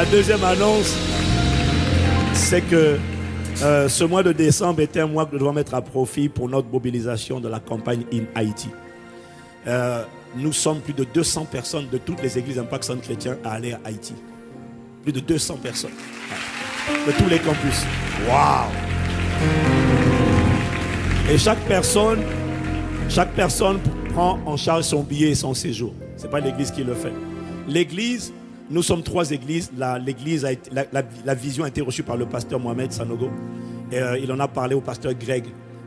La deuxième annonce, c'est que ce mois de décembre était un mois que nous devons mettre à profit pour notre mobilisation de la campagne In Haïti. Nous sommes plus de 200 personnes de toutes les églises Impact Centre Chrétien à aller à Haïti. Plus de 200 personnes de tous les campus. Waouh! Et chaque personne prend en charge son billet et son séjour. Ce n'est pas l'église qui le fait. L'église, nous sommes 3 églises. La vision a été reçue par le pasteur Mohamed Sanogo. Et, il en a parlé au pasteur Greg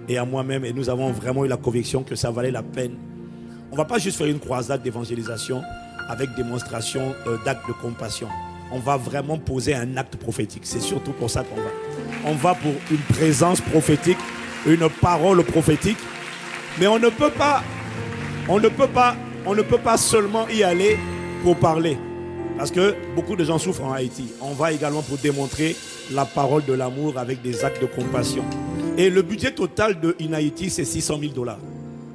et à moi-même. Et nous avons vraiment eu la conviction que ça valait la peine. On ne va pas juste faire une croisade d'évangélisation avec démonstration d'actes de compassion. On va vraiment poser un acte prophétique. C'est surtout pour ça qu'on va. On va pour une présence prophétique, une parole prophétique. Mais on ne peut pas seulement y aller pour parler. Parce que beaucoup de gens souffrent en Haïti. On va également pour démontrer la parole de l'amour avec des actes de compassion. Et le budget total de In Haïti, c'est $600 000.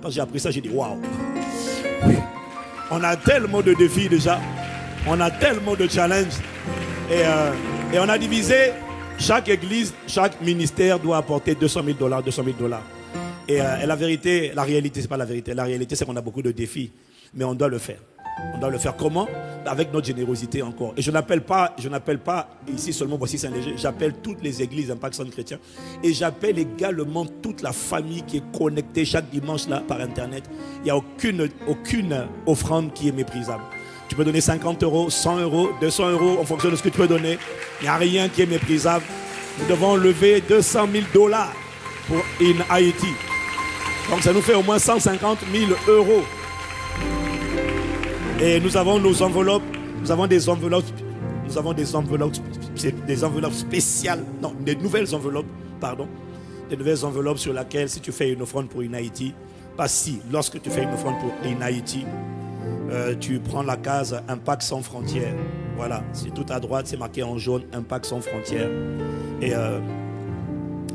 Quand j'ai appris ça, j'ai dit waouh. Oui. On a tellement de défis déjà. On a tellement de challenges. Et on a divisé chaque église, chaque ministère doit apporter $200 000, $200 000. Et la réalité, c'est pas la vérité. La réalité, c'est qu'on a beaucoup de défis. Mais on doit le faire. On doit le faire comment? Avec notre générosité encore. Et je n'appelle pas ici seulement Voici Saint-Léger. J'appelle toutes les églises Impact Centre Chrétien. Et j'appelle également toute la famille qui est connectée chaque dimanche là par Internet. Il n'y a aucune offrande qui est méprisable. Tu peux donner 50 €, 100 €, 200 € en fonction de ce que tu peux donner. Il n'y a rien qui est méprisable. Nous devons lever $200 000 pour In Haïti. Donc ça nous fait au moins 150 000 €. Et nous avons nos enveloppes. Nous avons des enveloppes spéciales. Non, des nouvelles enveloppes, pardon. Des nouvelles enveloppes sur lesquelles si tu fais une offrande pour In Haïti, lorsque tu fais une offrande pour In Haïti, tu prends la case Impact sans frontières. Voilà, c'est tout à droite, c'est marqué en jaune, Impact sans frontières. Et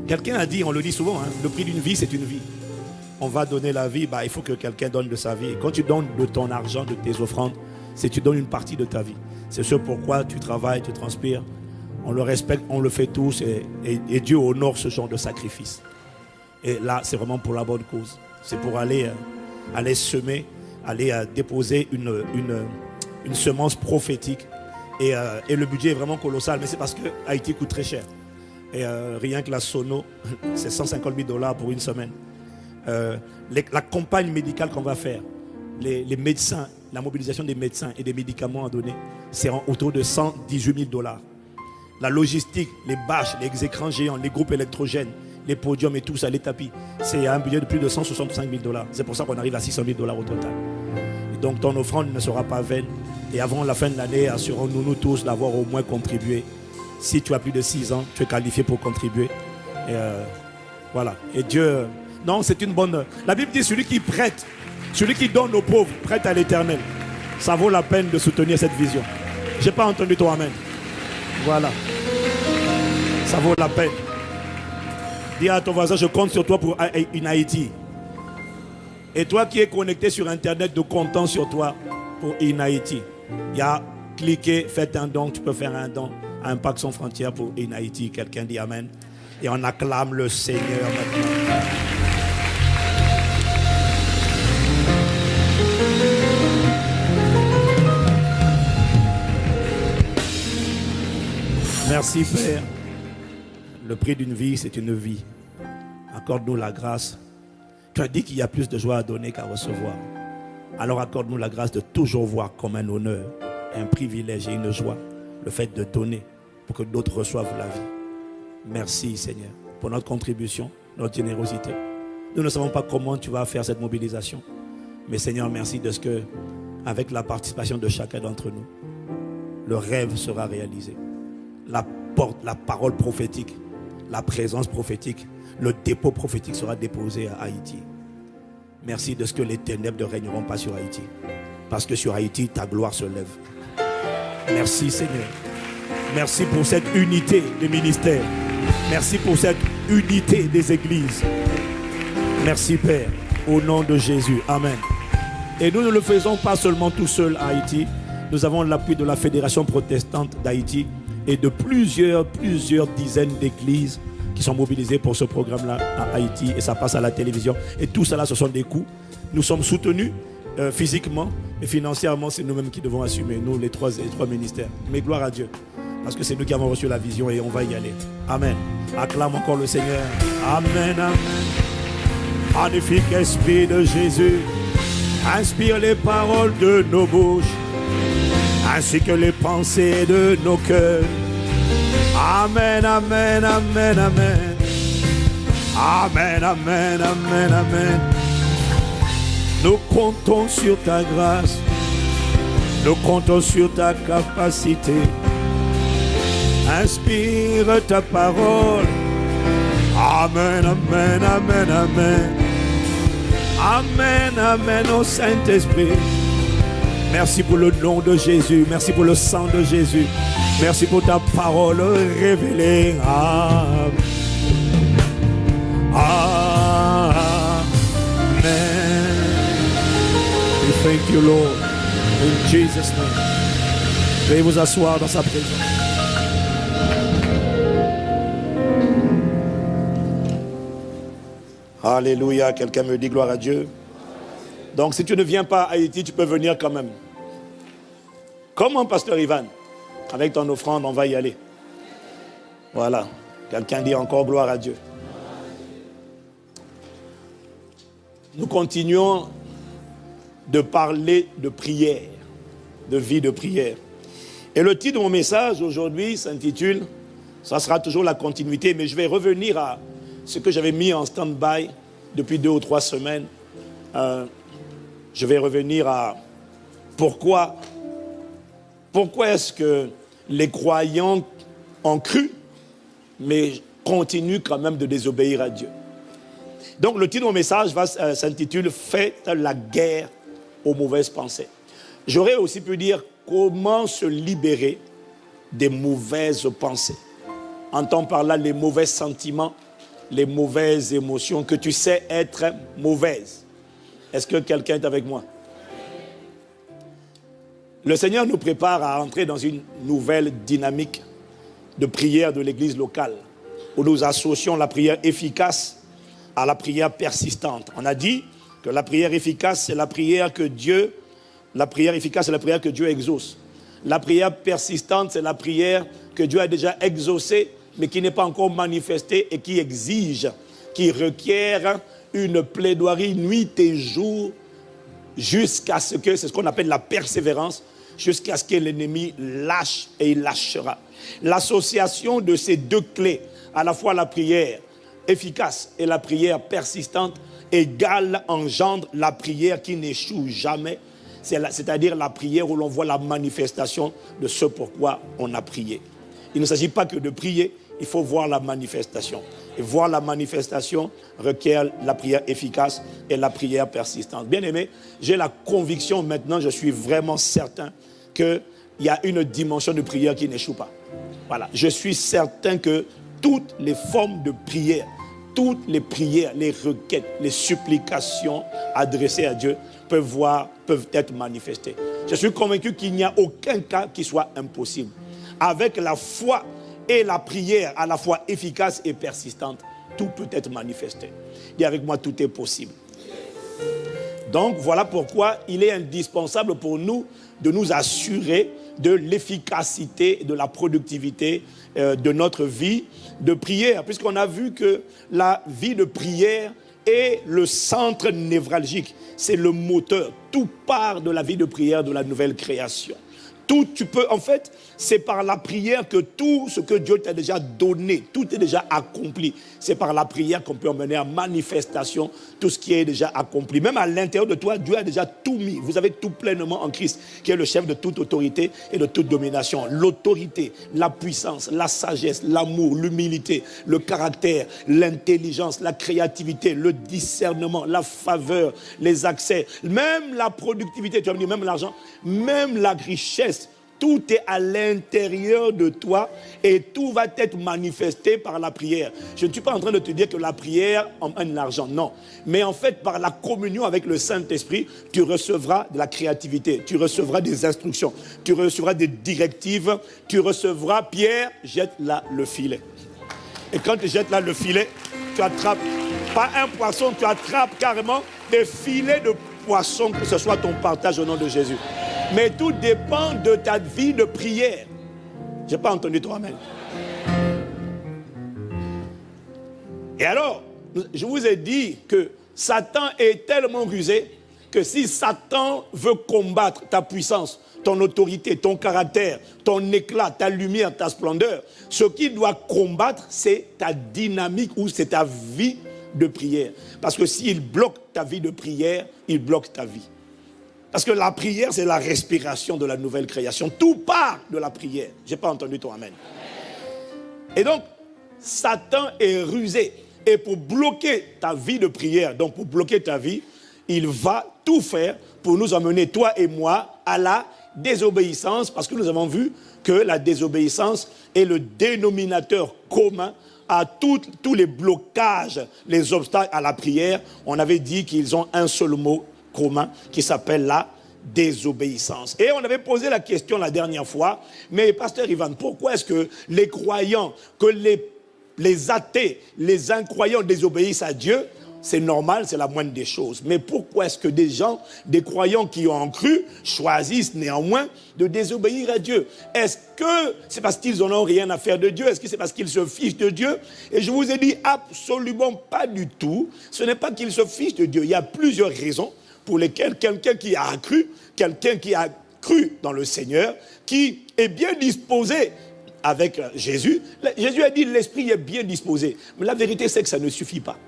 quelqu'un a dit, on le dit souvent, hein, le prix d'une vie, c'est une vie. On va donner la vie, il faut que quelqu'un donne de sa vie. Et quand tu donnes de ton argent, de tes offrandes, c'est tu donnes une partie de ta vie. C'est ce pourquoi tu travailles, tu transpires. On le respecte, on le fait tous et Dieu honore ce genre de sacrifice. Et là, c'est vraiment pour la bonne cause. C'est pour aller semer, aller déposer une semence prophétique. Et le budget est vraiment colossal, mais c'est parce que Haïti coûte très cher. Et rien que la sono, c'est $150 000 pour une semaine. La campagne médicale qu'on va faire, les médecins, la mobilisation des médecins et des médicaments à donner, c'est autour de $118 000. La logistique, les bâches, les écrans géants, les groupes électrogènes, les podiums et tout ça, les tapis, c'est un budget de plus de $165 000. C'est pour ça qu'on arrive à $600 000 au total. Et donc ton offrande ne sera pas vaine. Et avant la fin de l'année, assurons-nous nous tous d'avoir au moins contribué. Si tu as plus de 6 ans, tu es qualifié pour contribuer. Et voilà. Et Dieu... Non, c'est une bonne... La Bible dit celui qui prête, celui qui donne aux pauvres, prête à l'Éternel. Ça vaut la peine de soutenir cette vision. Je n'ai pas entendu ton amen. Voilà. Ça vaut la peine. Dis à ton voisin, je compte sur toi pour In Haïti. Et toi qui es connecté sur Internet, de comptant sur toi pour In Haïti. Il y a cliquez, faites un don. Tu peux faire un don à Impact sans frontières pour In Haïti. Quelqu'un dit amen. Et on acclame le Seigneur maintenant. Merci Père. Le prix d'une vie, c'est une vie. Accorde-nous la grâce. Tu as dit qu'il y a plus de joie à donner qu'à recevoir. Alors accorde-nous la grâce de toujours voir comme un honneur, un privilège et une joie, le fait de donner pour que d'autres reçoivent la vie. Merci Seigneur pour notre contribution, notre générosité. Nous ne savons pas comment tu vas faire cette mobilisation. Mais Seigneur, merci de ce que, avec la participation de chacun d'entre nous, le rêve sera réalisé. La parole prophétique, la présence prophétique, le dépôt prophétique sera déposé à Haïti. Merci de ce que les ténèbres ne régneront pas sur Haïti. Parce que sur Haïti, ta gloire se lève. Merci Seigneur. Merci pour cette unité des ministères. Merci pour cette unité des églises. Merci Père, au nom de Jésus. Amen. Et nous ne le faisons pas seulement tout seul à Haïti. Nous avons l'appui de la Fédération protestante d'Haïti et de plusieurs dizaines d'églises qui sont mobilisées pour ce programme-là à Haïti, et ça passe à la télévision. Et tout cela, ce sont des coûts. Nous sommes soutenus physiquement et financièrement, c'est nous-mêmes qui devons assumer, nous les trois ministères. Mais gloire à Dieu, parce que c'est nous qui avons reçu la vision et on va y aller. Amen. Acclame encore le Seigneur. Amen, amen. Magnifique Esprit de Jésus, inspire les paroles de nos bouches, ainsi que les pensées de nos cœurs. Amen, amen, amen, amen. Amen, amen, amen, amen. Nous comptons sur ta grâce, nous comptons sur ta capacité. Inspire ta parole. Amen, amen, amen, amen. Amen, amen au Saint-Esprit. Merci pour le nom de Jésus. Merci pour le sang de Jésus. Merci pour ta parole révélée. Amen. Amen. We thank you, Lord. In Jesus' name. Veuillez vous asseoir dans sa présence. Alléluia. Quelqu'un me dit gloire à Dieu. Donc si tu ne viens pas à Haïti, tu peux venir quand même. Comment, pasteur Ivan? Avec ton offrande, on va y aller. Voilà. Quelqu'un dit encore gloire à Dieu. Nous continuons de parler de prière, de vie de prière. Et le titre de mon message aujourd'hui s'intitule, ça sera toujours la continuité, mais je vais revenir à ce que j'avais mis en stand-by depuis 2 ou 3 semaines. Je vais revenir à pourquoi est-ce que les croyants ont cru, mais continuent quand même de désobéir à Dieu. Donc le titre de mon message s'intitule « Faites la guerre aux mauvaises pensées ». J'aurais aussi pu dire « Comment se libérer des mauvaises pensées ». Entends par là les mauvais sentiments, les mauvaises émotions que tu sais être mauvaises. Est-ce que quelqu'un est avec moi? Le Seigneur nous prépare à entrer dans une nouvelle dynamique de prière de l'église locale, où nous associons la prière efficace à la prière persistante. On a dit que la prière efficace, c'est la prière que Dieu exauce. La prière persistante, c'est la prière que Dieu a déjà exaucée, mais qui n'est pas encore manifestée et qui exige, qui requiert une plaidoirie nuit et jour jusqu'à ce que, c'est ce qu'on appelle la persévérance, jusqu'à ce que l'ennemi lâche et il lâchera. L'association de ces deux clés, à la fois la prière efficace et la prière persistante, égale engendre la prière qui n'échoue jamais, c'est-à-dire la prière où l'on voit la manifestation de ce pourquoi on a prié. Il ne s'agit pas que de prier, il faut voir la manifestation. Et voir la manifestation requiert la prière efficace et la prière persistante. Bien aimé, j'ai la conviction maintenant, je suis vraiment certain qu'il y a une dimension de prière qui n'échoue pas. Voilà, je suis certain que toutes les formes de prière, toutes les prières, les requêtes, les supplications adressées à Dieu peuvent être manifestées. Je suis convaincu qu'il n'y a aucun cas qui soit impossible. Avec la foi et la prière à la fois efficace et persistante, tout peut être manifesté. Dis avec moi, tout est possible. Donc voilà pourquoi il est indispensable pour nous de nous assurer de l'efficacité, de la productivité de notre vie de prière, puisqu'on a vu que la vie de prière est le centre névralgique, c'est le moteur. Tout part de la vie de prière de la nouvelle création. Tout, en fait, c'est par la prière que tout ce que Dieu t'a déjà donné, tout est déjà accompli. C'est par la prière qu'on peut emmener à manifestation tout ce qui est déjà accompli. Même à l'intérieur de toi, Dieu a déjà tout mis. Vous avez tout pleinement en Christ, qui est le chef de toute autorité et de toute domination. L'autorité, la puissance, la sagesse, l'amour, l'humilité, le caractère, l'intelligence, la créativité, le discernement, la faveur, les accès, même la productivité, tu vas me dire même l'argent, même la richesse Tout est à l'intérieur de toi et tout va être manifesté par la prière. Je ne suis pas en train de te dire que la prière emmène l'argent, non. Mais en fait, par la communion avec le Saint-Esprit, tu recevras de la créativité, tu recevras des instructions, tu recevras des directives, tu recevras, Pierre, jette là le filet. Et quand tu jettes là le filet, tu attrapes, pas un poisson, tu attrapes carrément des filets de poissons, que ce soit ton partage au nom de Jésus. Mais tout dépend de ta vie de prière. Je n'ai pas entendu toi, amen. Et alors, je vous ai dit que Satan est tellement rusé que si Satan veut combattre ta puissance, ton autorité, ton caractère, ton éclat, ta lumière, ta splendeur, ce qu'il doit combattre, c'est ta dynamique ou c'est ta vie de prière. Parce que s'il bloque ta vie de prière, il bloque ta vie. Parce que la prière, c'est la respiration de la nouvelle création. Tout part de la prière. Je n'ai pas entendu ton amen. Et donc, Satan est rusé. Et pour bloquer ta vie de prière, donc pour bloquer ta vie, il va tout faire pour nous emmener, toi et moi, à la désobéissance. Parce que nous avons vu que la désobéissance est le dénominateur commun à tous les blocages, les obstacles à la prière. On avait dit qu'ils ont un seul mot commun qui s'appelle la désobéissance. Et on avait posé la question la dernière fois, mais pasteur Ivan, pourquoi est-ce que les croyants, que les athées, les incroyants désobéissent à Dieu? C'est normal, c'est la moindre des choses. Mais pourquoi est-ce que des gens, des croyants qui ont cru, choisissent néanmoins de désobéir à Dieu? Est-ce que c'est parce qu'ils n'en ont rien à faire de Dieu? Est-ce que c'est parce qu'ils se fichent de Dieu? Et je vous ai dit absolument pas du tout. Ce n'est pas qu'ils se fichent de Dieu. Il y a plusieurs raisons pour lesquelles quelqu'un qui a cru dans le Seigneur, qui est bien disposé avec Jésus. Jésus a dit l'esprit est bien disposé. Mais la vérité, c'est que ça ne suffit pas.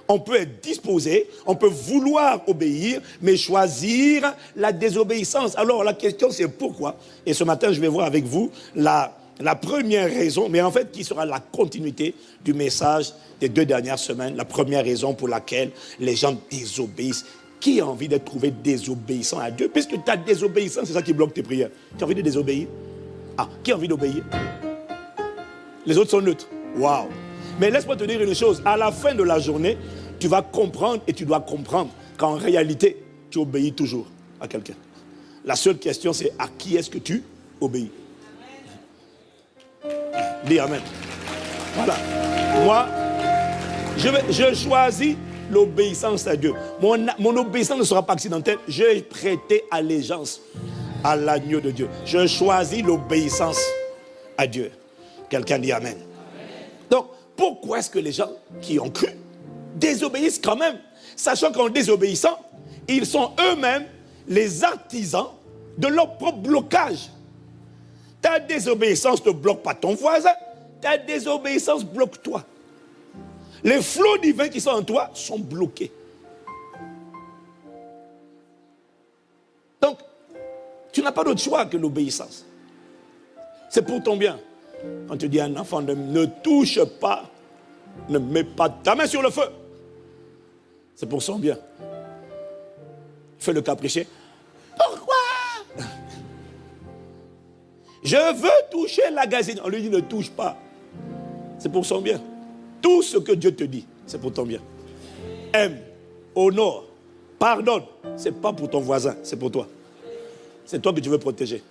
On peut être disposé, on peut vouloir obéir, mais choisir la désobéissance. Alors la question c'est pourquoi? Et ce matin, je vais voir avec vous la première raison, mais en fait qui sera la continuité du message des 2 dernières semaines. La première raison pour laquelle les gens désobéissent. Qui a envie d'être trouvé désobéissant à Dieu? Puisque ta désobéissance, c'est ça qui bloque tes prières. Tu as envie de désobéir? Ah, qui a envie d'obéir? Les autres sont neutres. Waouh! Mais laisse-moi te dire une chose. À la fin de la journée, tu vas comprendre et tu dois comprendre qu'en réalité, tu obéis toujours à quelqu'un. La seule question, c'est à qui est-ce que tu obéis? Dis amen. Voilà. Moi, je choisis l'obéissance à Dieu. Mon obéissance ne sera pas accidentelle. J'ai prêté allégeance à l'agneau de Dieu. Je choisis l'obéissance à Dieu. Quelqu'un dit amen. Donc, pourquoi est-ce que les gens qui ont cru désobéissent quand même? Sachant qu'en désobéissant, ils sont eux-mêmes les artisans de leur propre blocage. Ta désobéissance ne bloque pas ton voisin. Ta désobéissance bloque toi. Les flots divins qui sont en toi sont bloqués. Donc, tu n'as pas d'autre choix que l'obéissance. C'est pour ton bien. Quand tu dis à un enfant, ne touche pas, ne mets pas ta main sur le feu. C'est pour son bien. Fais le capricieux. Pourquoi? Je veux toucher la gazine. On lui dit, ne touche pas. C'est pour son bien. Tout ce que Dieu te dit, c'est pour ton bien. Aime, honore, pardonne. Ce n'est pas pour ton voisin, c'est pour toi. C'est toi que tu veux protéger.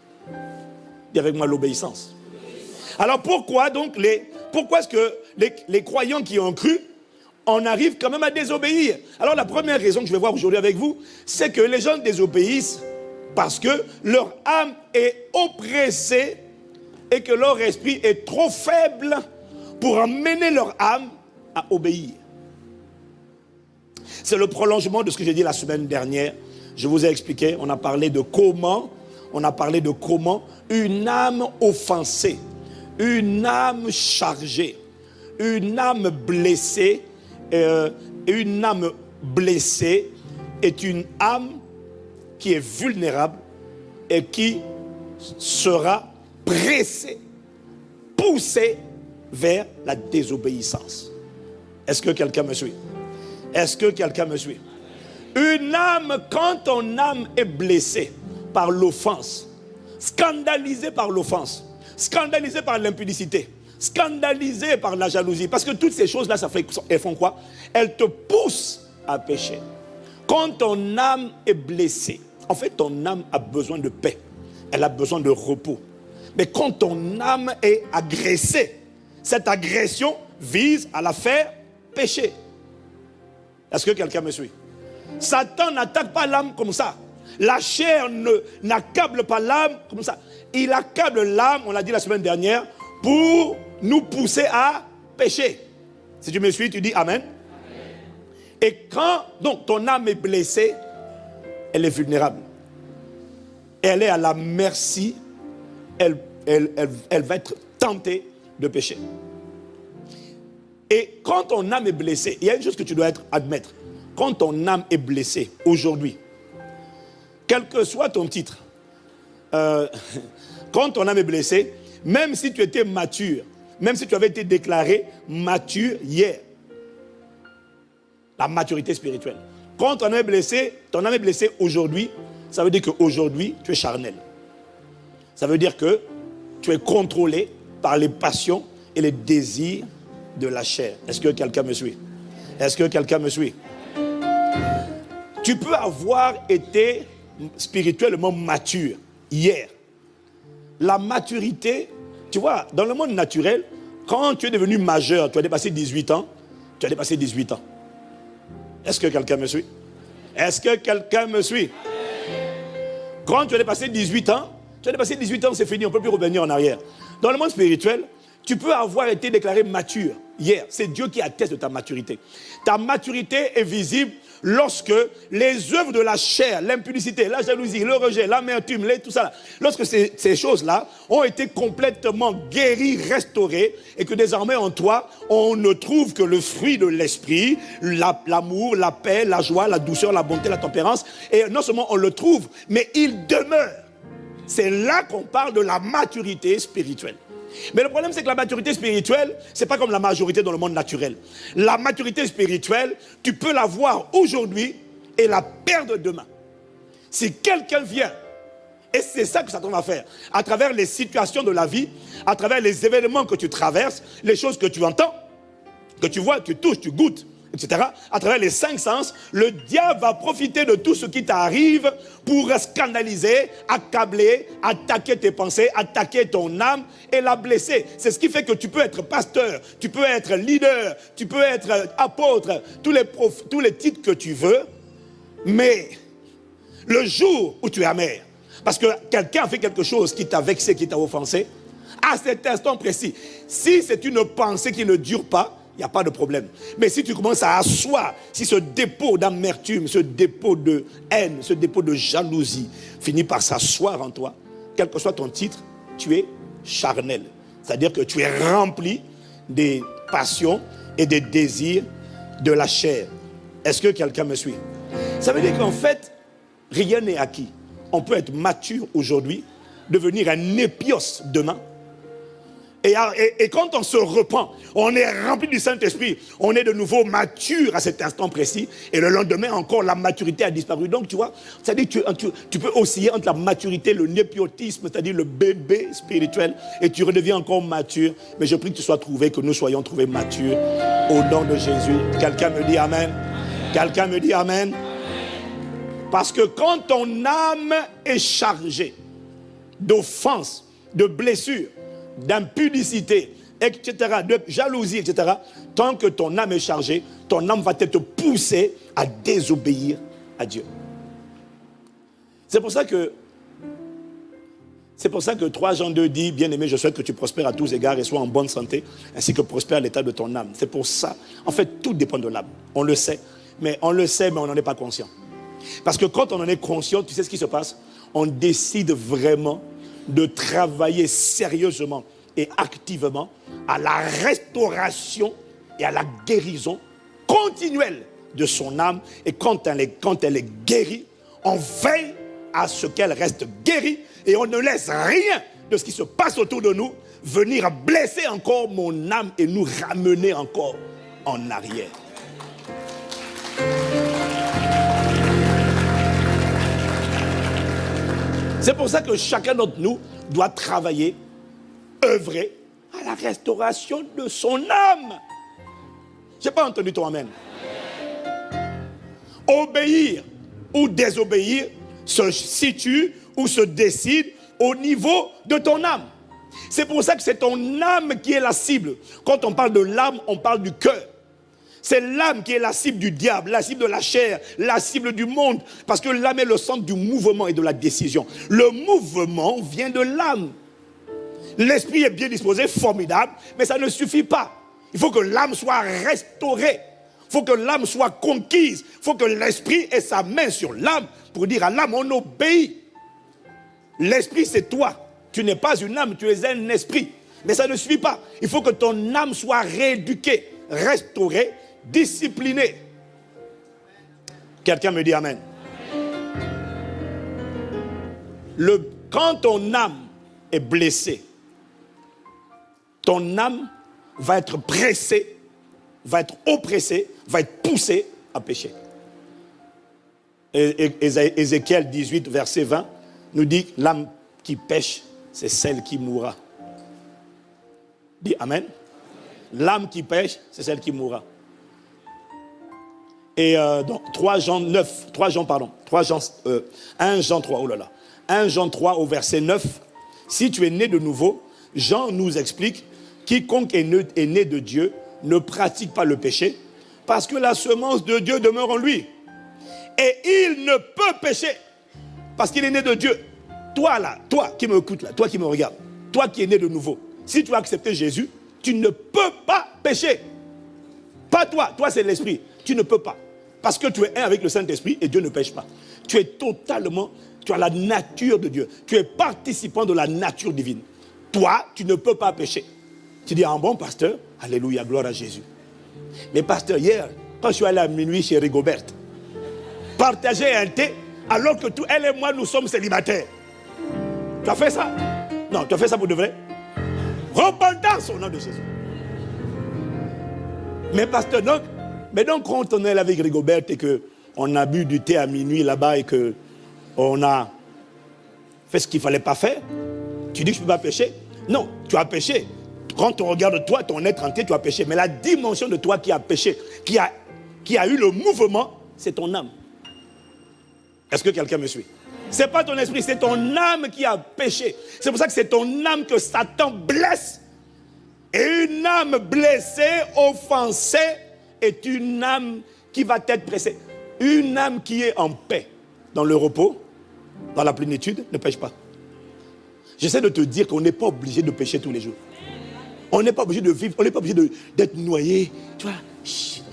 Dis avec moi l'obéissance. Alors pourquoi est-ce que les croyants qui ont cru, on arrive quand même à désobéir? Alors la première raison que je vais voir aujourd'hui avec vous, c'est que les gens désobéissent parce que leur âme est oppressée et que leur esprit est trop faible pour amener leur âme à obéir. C'est le prolongement de ce que j'ai dit la semaine dernière. Je vous ai expliqué, on a parlé de comment une âme offensée, une âme chargée, une âme blessée, est une âme qui est vulnérable et qui sera pressée, poussée vers la désobéissance. Est-ce que quelqu'un me suit? Est-ce que quelqu'un me suit? Une âme, quand ton âme est blessée par l'offense, scandalisé par l'offense, scandalisé par l'impudicité, scandalisé par la jalousie. Parce que toutes ces choses-là, elles font quoi? Elles te poussent à pécher. Quand ton âme est blessée, en fait, ton âme a besoin de paix. Elle a besoin de repos. Mais quand ton âme est agressée, cette agression vise à la faire pécher. Est-ce que quelqu'un me suit? Satan n'attaque pas l'âme comme ça. La chair n'accable pas l'âme comme ça. Il accable l'âme, on l'a dit la semaine dernière, pour nous pousser à pécher. Si tu me suis, tu dis Amen. Et quand donc ton âme est blessée, elle est vulnérable. Elle est à la merci, elle va être tentée de pécher. Et quand ton âme est blessée, il y a une chose que tu dois admettre. Quand ton âme est blessée aujourd'hui, quel que soit ton titre, quand ton âme est blessée, même si tu étais mature, même si tu avais été déclaré mature hier, la maturité spirituelle. Quand ton âme est blessée aujourd'hui, ça veut dire qu'aujourd'hui, tu es charnel. Ça veut dire que tu es contrôlé par les passions et les désirs de la chair. Est-ce que quelqu'un me suit? Est-ce que quelqu'un me suit? Tu peux avoir été spirituellement mature hier. La maturité, tu vois, dans le monde naturel, quand tu es devenu majeur, tu as dépassé 18 ans, tu as dépassé 18 ans. Est-ce que quelqu'un me suit? Est-ce que quelqu'un me suit? Quand tu as dépassé 18 ans, c'est fini, on ne peut plus revenir en arrière. Dans le monde spirituel, tu peux avoir été déclaré mature hier. C'est Dieu qui atteste de ta maturité. Ta maturité est visible lorsque les œuvres de la chair, l'impudicité, la jalousie, le rejet, l'amertume, tout ça, lorsque ces choses-là ont été complètement guéries, restaurées, et que désormais en toi, on ne trouve que le fruit de l'esprit, l'amour, la paix, la joie, la douceur, la bonté, la tempérance, et non seulement on le trouve, mais il demeure. C'est là qu'on parle de la maturité spirituelle. Mais le problème, c'est que la maturité spirituelle, ce n'est pas comme la majorité dans le monde naturel. La maturité spirituelle, tu peux la voir aujourd'hui et la perdre demain. Si quelqu'un vient, et c'est ça que Satan va faire, à travers les situations de la vie, à travers les événements que tu traverses, les choses que tu entends, que tu vois, tu touches, tu goûtes, etc. À travers les 5 sens, le diable va profiter de tout ce qui t'arrive pour scandaliser, accabler, attaquer tes pensées, attaquer ton âme et la blesser. C'est ce qui fait que tu peux être pasteur, tu peux être leader, tu peux être apôtre, tous les titres que tu veux, mais le jour où tu es amer, parce que quelqu'un a fait quelque chose qui t'a vexé, qui t'a offensé, à cet instant précis, si c'est une pensée qui ne dure pas, il n'y a pas de problème. Mais si tu commences à asseoir, si ce dépôt d'amertume, ce dépôt de haine, ce dépôt de jalousie finit par s'asseoir en toi, quel que soit ton titre, tu es charnel. C'est-à-dire que tu es rempli des passions et des désirs de la chair. Est-ce que quelqu'un me suit? Ça veut dire qu'en fait, rien n'est acquis. On peut être mature aujourd'hui, devenir un épios demain. Et quand on se repent, on est rempli du Saint-Esprit, on est de nouveau mature à cet instant précis, et le lendemain encore, la maturité a disparu. Donc tu vois, c'est-à-dire que tu peux osciller entre la maturité, le népiotisme, c'est-à-dire le bébé spirituel, et tu redeviens encore mature. Mais je prie que tu sois trouvé, que nous soyons trouvés matures au nom de Jésus. Quelqu'un me dit Amen? Quelqu'un me dit Amen? Parce que quand ton âme est chargée d'offenses, de blessures, d'impudicité, etc., de jalousie, etc., tant que ton âme est chargée, ton âme va te pousser à désobéir à Dieu. C'est pour ça que 3 Jean 2 dit, bien-aimé, je souhaite que tu prospères à tous égards et sois en bonne santé, ainsi que prospère l'état de ton âme. C'est pour ça. En fait, tout dépend de l'âme. On le sait, mais on n'en est pas conscient. Parce que quand on en est conscient, tu sais ce qui se passe? On décide vraiment de travailler sérieusement et activement à la restauration et à la guérison continuelle de son âme. Et quand elle est guérie, on veille à ce qu'elle reste guérie et on ne laisse rien de ce qui se passe autour de nous venir blesser encore mon âme et nous ramener encore en arrière. C'est pour ça que chacun d'entre nous doit travailler, œuvrer à la restauration de son âme. Je n'ai pas entendu ton amen. Obéir ou désobéir se situe ou se décide au niveau de ton âme. C'est pour ça que c'est ton âme qui est la cible. Quand on parle de l'âme, on parle du cœur. C'est l'âme qui est la cible du diable, la cible de la chair, la cible du monde. Parce que l'âme est le centre du mouvement et de la décision. Le mouvement vient de l'âme. L'esprit est bien disposé, formidable, mais ça ne suffit pas. Il faut que l'âme soit restaurée. Il faut que l'âme soit conquise. Il faut que l'esprit ait sa main sur l'âme pour dire à l'âme, on obéit. L'esprit, c'est toi. Tu n'es pas une âme, tu es un esprit. Mais ça ne suffit pas. Il faut que ton âme soit rééduquée, restaurée, disciplinée. Quelqu'un me dit amen. Quand ton âme est blessée, ton âme va être pressée, va être oppressée, va être poussée à pécher. Ézéchiel 18, verset 20, nous dit que l'âme qui pêche, c'est celle qui mourra. Dis amen. L'âme qui pêche, c'est celle qui mourra. Et donc 1 Jean 3, oh là là. 1 Jean 3 au verset 9, si tu es né de nouveau, Jean nous explique, quiconque est né de Dieu ne pratique pas le péché, parce que la semence de Dieu demeure en lui. Et il ne peut pécher, parce qu'il est né de Dieu. Toi là, toi qui m'écoutes là, toi qui me regardes, toi qui es né de nouveau, si tu as accepté Jésus, tu ne peux pas pécher. Pas toi, toi c'est l'esprit, tu ne peux pas. Parce que tu es un avec le Saint-Esprit et Dieu ne pêche pas. Tu es totalement, tu as la nature de Dieu. Tu es participant de la nature divine. Toi, tu ne peux pas pécher. Tu dis, bon pasteur, alléluia, gloire à Jésus. Mais pasteur, hier, quand je suis allé à minuit chez Rigobert, partager un thé, alors que elle et moi, nous sommes célibataires. Tu as fait ça? Non, tu as fait ça pour de vrai? Repentance au nom de Jésus. Mais pasteur, donc quand on est là avec Rigobert et qu'on a bu du thé à minuit là-bas et qu'on a fait ce qu'il ne fallait pas faire, tu dis que je ne peux pas pécher? Non, tu as péché. Quand on regarde toi, ton être entier, tu as péché. Mais la dimension de toi qui a péché, qui a eu le mouvement, c'est ton âme. Est-ce que quelqu'un me suit? Ce n'est pas ton esprit, c'est ton âme qui a péché. C'est pour ça que c'est ton âme que Satan blesse. Et une âme blessée, offensée, est une âme qui va être pressée. Une âme qui est en paix, dans le repos, dans la plénitude, ne pêche pas. J'essaie de te dire qu'on n'est pas obligé de pécher tous les jours. On n'est pas obligé de vivre, on n'est pas obligé d'être noyé. Tu vois,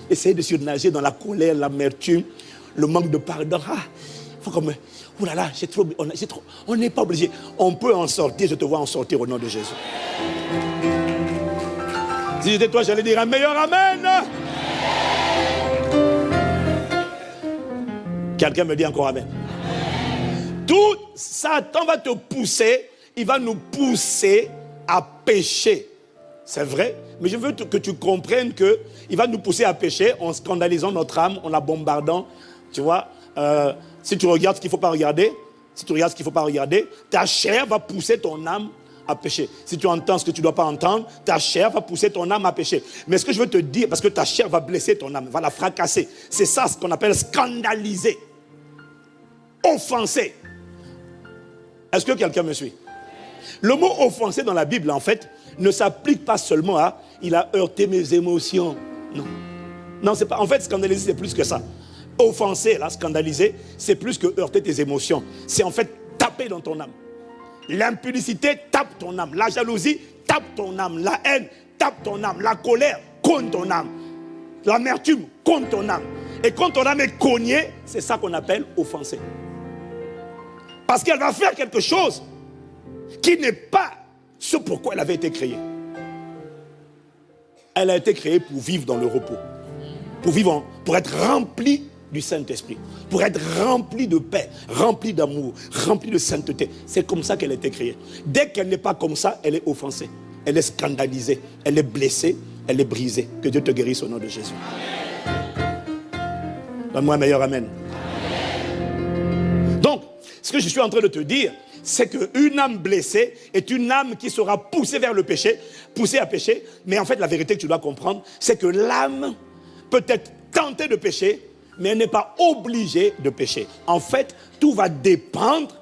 essayer de surnager dans la colère, l'amertume, le manque de pardon. Faut comme, oh là là, on n'est pas obligé. On peut en sortir, je te vois en sortir au nom de Jésus. Si j'étais toi, j'allais dire un meilleur amen. Quelqu'un me dit encore amen. Tout Satan va te pousser, il va nous pousser à pécher. C'est vrai, mais je veux que tu comprennes qu'il va nous pousser à pécher en scandalisant notre âme, en la bombardant. Tu vois, si tu regardes ce qu'il ne faut pas regarder, ta chair va pousser ton âme à pécher. Si tu entends ce que tu ne dois pas entendre, ta chair va pousser ton âme à pécher. Mais ce que je veux te dire, parce que ta chair va blesser ton âme, va la fracasser. C'est ça ce qu'on appelle scandaliser, offenser. Est-ce que quelqu'un me suit? Le mot offenser dans la Bible, en fait, ne s'applique pas seulement à « il a heurté mes émotions ». Non. Non, c'est pas. En fait, scandaliser, c'est plus que ça. Offenser, là, scandaliser, c'est plus que heurter tes émotions. C'est en fait taper dans ton âme. L'impudicité tape ton âme. La jalousie tape ton âme. La haine tape ton âme. La colère cogne ton âme. L'amertume cogne ton âme. Et quand ton âme est cognée, c'est ça qu'on appelle offenser. Parce qu'elle va faire quelque chose qui n'est pas ce pourquoi elle avait été créée. Elle a été créée pour vivre dans le repos. Pour être remplie du Saint-Esprit. Pour être remplie de paix, remplie d'amour, remplie de sainteté. C'est comme ça qu'elle a été créée. Dès qu'elle n'est pas comme ça, elle est offensée. Elle est scandalisée. Elle est blessée. Elle est brisée. Que Dieu te guérisse au nom de Jésus. Donne-moi un meilleur amen. Donc, ce que je suis en train de te dire, c'est qu'une âme blessée est une âme qui sera poussée vers le péché, poussée à pécher. Mais en fait, la vérité que tu dois comprendre, c'est que l'âme peut être tentée de pécher, mais elle n'est pas obligée de pécher. En fait, tout va dépendre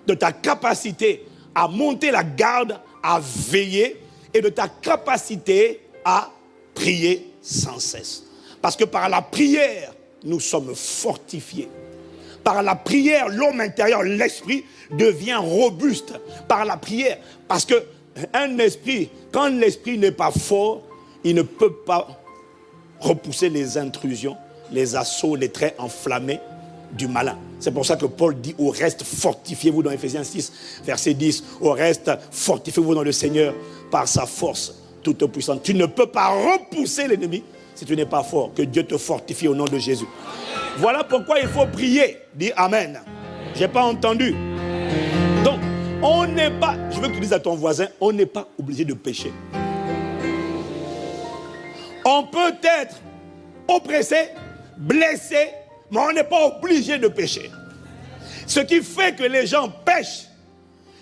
de ta capacité à monter la garde, à veiller, et de ta capacité à prier sans cesse. Parce que par la prière, nous sommes fortifiés. Par la prière, l'homme intérieur, l'esprit, devient robuste. Par la prière. Parce que un esprit, quand l'esprit n'est pas fort, il ne peut pas repousser les intrusions, les assauts, les traits enflammés du malin. C'est pour ça que Paul dit au reste, fortifiez-vous dans Ephésiens 6, verset 10. Au reste, fortifiez-vous dans le Seigneur par sa force toute puissante. Tu ne peux pas repousser l'ennemi si tu n'es pas fort. Que Dieu te fortifie au nom de Jésus. Voilà pourquoi il faut prier. Dis Amen. Je n'ai pas entendu. Donc, on n'est pas, je veux que tu dises à ton voisin, on n'est pas obligé de pécher. On peut être oppressé, blessé, mais on n'est pas obligé de pécher. Ce qui fait que les gens pêchent,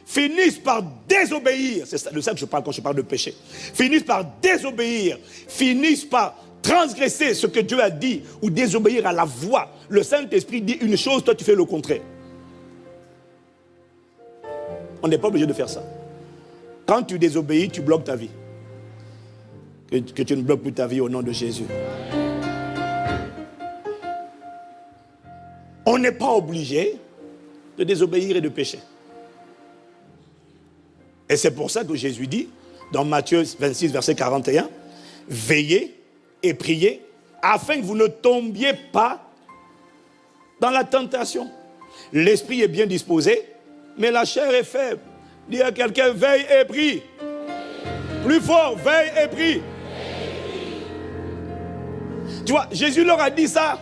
finissent par désobéir, c'est de ça que je parle quand je parle de péché, finissent par désobéir, finissent par transgresser ce que Dieu a dit ou désobéir à la voix. Le Saint-Esprit dit une chose, toi tu fais le contraire. On n'est pas obligé de faire ça. Quand tu désobéis, tu bloques ta vie. Que tu ne bloques plus ta vie au nom de Jésus. On n'est pas obligé de désobéir et de pécher. Et c'est pour ça que Jésus dit, dans Matthieu 26, verset 41, « Veillez et priez, afin que vous ne tombiez pas dans la tentation. L'esprit est bien disposé, mais la chair est faible. » Dis à quelqu'un, veille et prie. Plus fort, veille et prie. Tu vois, Jésus leur a dit ça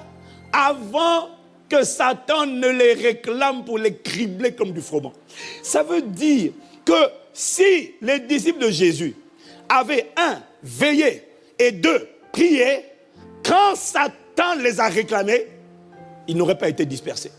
avant que Satan ne les réclame pour les cribler comme du froment. Ça veut dire que si les disciples de Jésus avaient veillé et prié, quand Satan les a réclamés, ils n'auraient pas été dispersés.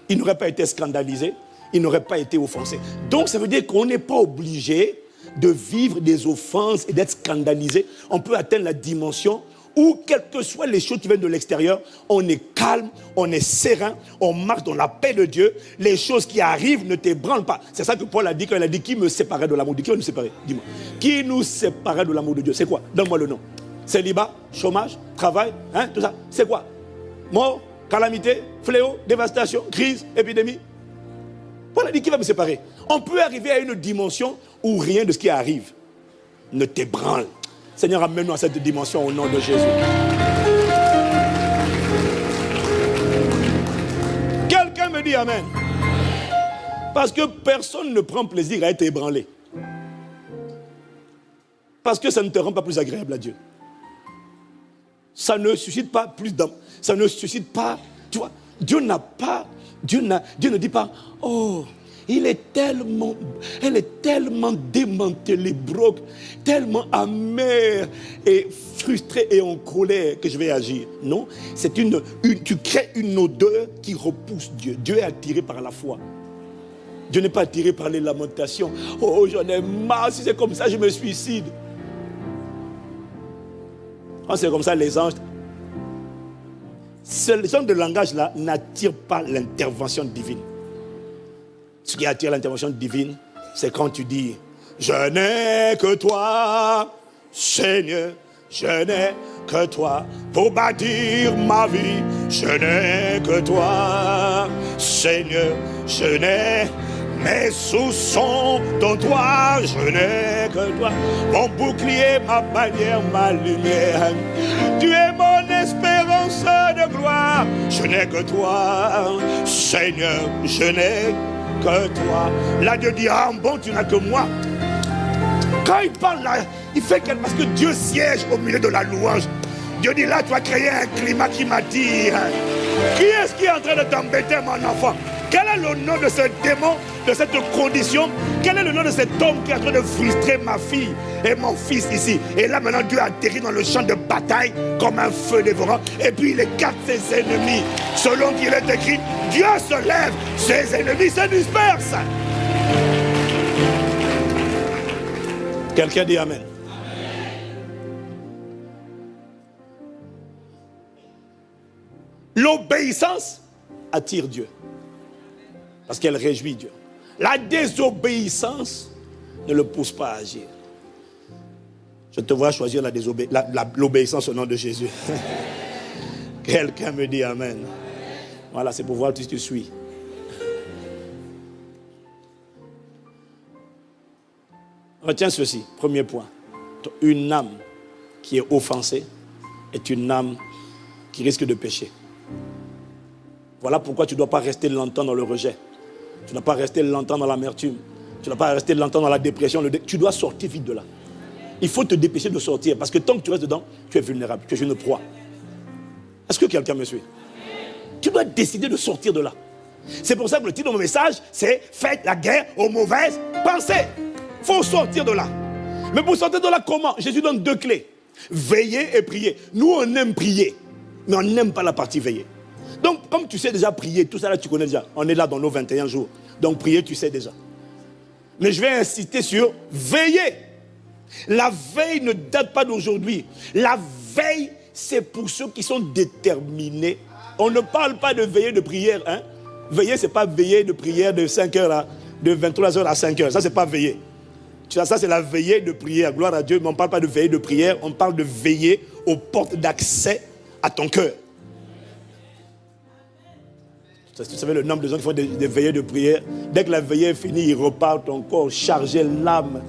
Ils n'auraient pas été scandalisés. Ils n'auraient pas été offensés. Donc ça veut dire qu'on n'est pas obligé de vivre des offenses et d'être scandalisé. On peut atteindre la dimension où, quelles que soient les choses qui viennent de l'extérieur, on est calme, on est serein, on marche dans la paix de Dieu. Les choses qui arrivent ne t'ébranlent pas. C'est ça que Paul a dit quand il a dit, qui me séparait de l'amour de Dieu? Qui va nous séparer? Dis-moi. Qui nous séparait de l'amour de Dieu? C'est quoi? Donne-moi le nom. Célibat, chômage, travail, tout ça. C'est quoi? Mort, calamité, fléau, dévastation, crise, épidémie. Paul a dit, qui va me séparer? On peut arriver à une dimension où rien de ce qui arrive ne t'ébranle. Seigneur, amène-nous à cette dimension au nom de Jésus. Quelqu'un me dit Amen. Parce que personne ne prend plaisir à être ébranlé. Parce que ça ne te rend pas plus agréable à Dieu. Ça ne suscite pas plus d'âme. Ça ne suscite pas, tu vois, Dieu ne dit pas, oh, elle est tellement démantelée, broque, tellement amère et frustrée et en colère que je vais agir. Non, c'est tu crées une odeur qui repousse Dieu. Dieu est attiré par la foi. Dieu n'est pas attiré par les lamentations. Oh, j'en ai marre, si c'est comme ça, je me suicide. Quand c'est comme ça, les anges, ce genre de langage-là n'attire pas l'intervention divine. Ce qui attire l'intervention divine, c'est quand tu dis « Je n'ai que toi, Seigneur, je n'ai que toi pour bâtir ma vie. Je n'ai que toi, Seigneur, je n'ai... Mes sous sont dans toi, je n'ai que toi. Mon bouclier, ma bannière, ma lumière. Tu es mon espérance de gloire. Je n'ai que toi, Seigneur, je n'ai que toi. Là, Dieu dit, ah bon, tu n'as que moi. Quand il parle là, il fait quelque parce que Dieu siège au milieu de la louange. Dieu dit, là, tu as créé un climat qui m'attire. Qui est-ce qui est en train de t'embêter, mon enfant? Quel est le nom de ce démon, de cette condition? Quel est le nom de cet homme qui est en train de frustrer ma fille et mon fils ici? Et là maintenant Dieu atterrit dans le champ de bataille comme un feu dévorant. Et puis il écarte ses ennemis. Selon qu'il est écrit, Dieu se lève, ses ennemis se dispersent. Quelqu'un dit Amen. L'obéissance attire Dieu. Parce qu'elle réjouit Dieu. La désobéissance ne le pousse pas à agir. Je te vois choisir l'obéissance au nom de Jésus. Quelqu'un me dit Amen. Voilà, c'est pour voir si tu suis. Retiens ceci, premier point. Une âme qui est offensée est une âme qui risque de pécher. Voilà pourquoi tu ne dois pas rester longtemps dans le rejet. Tu ne dois pas rester longtemps dans l'amertume. Tu ne dois pas rester longtemps dans la dépression. Tu dois sortir vite de là. Il faut te dépêcher de sortir. Parce que tant que tu restes dedans, tu es vulnérable. Tu es une proie. Est-ce que quelqu'un me suit? Tu dois décider de sortir de là. C'est pour ça que le titre de mon message, c'est « Faites la guerre aux mauvaises pensées ». Il faut sortir de là. Mais pour sortir de là, comment? Jésus donne 2 clés. Veiller et prier. Nous, on aime prier. Mais on n'aime pas la partie veiller. Donc, comme tu sais déjà prier, tout ça là, tu connais déjà. On est là dans nos 21 jours. Donc, prier, tu sais déjà. Mais je vais insister sur veiller. La veille ne date pas d'aujourd'hui. La veille, c'est pour ceux qui sont déterminés. On ne parle pas de veiller de prière. Hein? Veiller, ce n'est pas veiller de prière de 5 heures, là, de 23 heures à 5 heures. Ça, ce n'est pas veiller. Ça, c'est la veillée de prière. Gloire à Dieu. Mais on ne parle pas de veillée de prière. On parle de veiller aux portes d'accès à ton cœur. Tu savais le nombre de gens qui font des veillées de prière. Dès que la veillée est finie, ils repartent encore chargés l'âme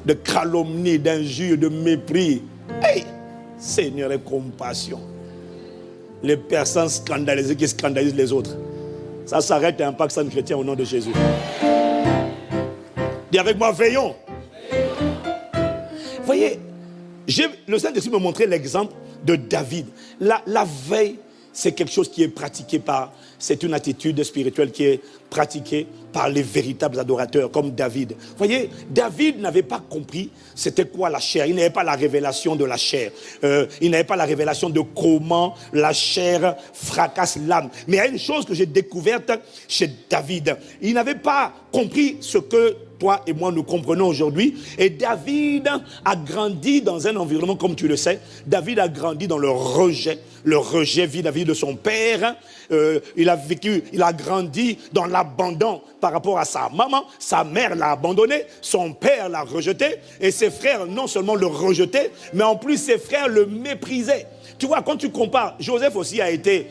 de calomnie, d'injures, de mépris. Hey, Seigneur, aie compassion. Les personnes scandalisées qui scandalisent les autres. Ça s'arrête à Impact Centre Chrétien au nom de Jésus. Dis avec moi, veillons. Voyez, le Saint-Esprit me montrait l'exemple de David. La veille, c'est quelque chose qui est pratiqué c'est une attitude spirituelle qui est pratiquée par les véritables adorateurs, comme David. Vous voyez, David n'avait pas compris c'était quoi la chair. Il n'avait pas la révélation de la chair. Il n'avait pas la révélation de comment la chair fracasse l'âme. Mais il y a une chose que j'ai découverte chez David. Il n'avait pas compris ce que toi et moi nous comprenons aujourd'hui. Et David a grandi dans un environnement, comme tu le sais, David a grandi dans le rejet vis-à-vis de son père. Il a grandi dans l'abandon par rapport à sa maman. Sa mère l'a abandonné, son père l'a rejeté, et ses frères non seulement le rejetaient, mais en plus ses frères le méprisaient. Tu vois, quand tu compares, Joseph aussi a été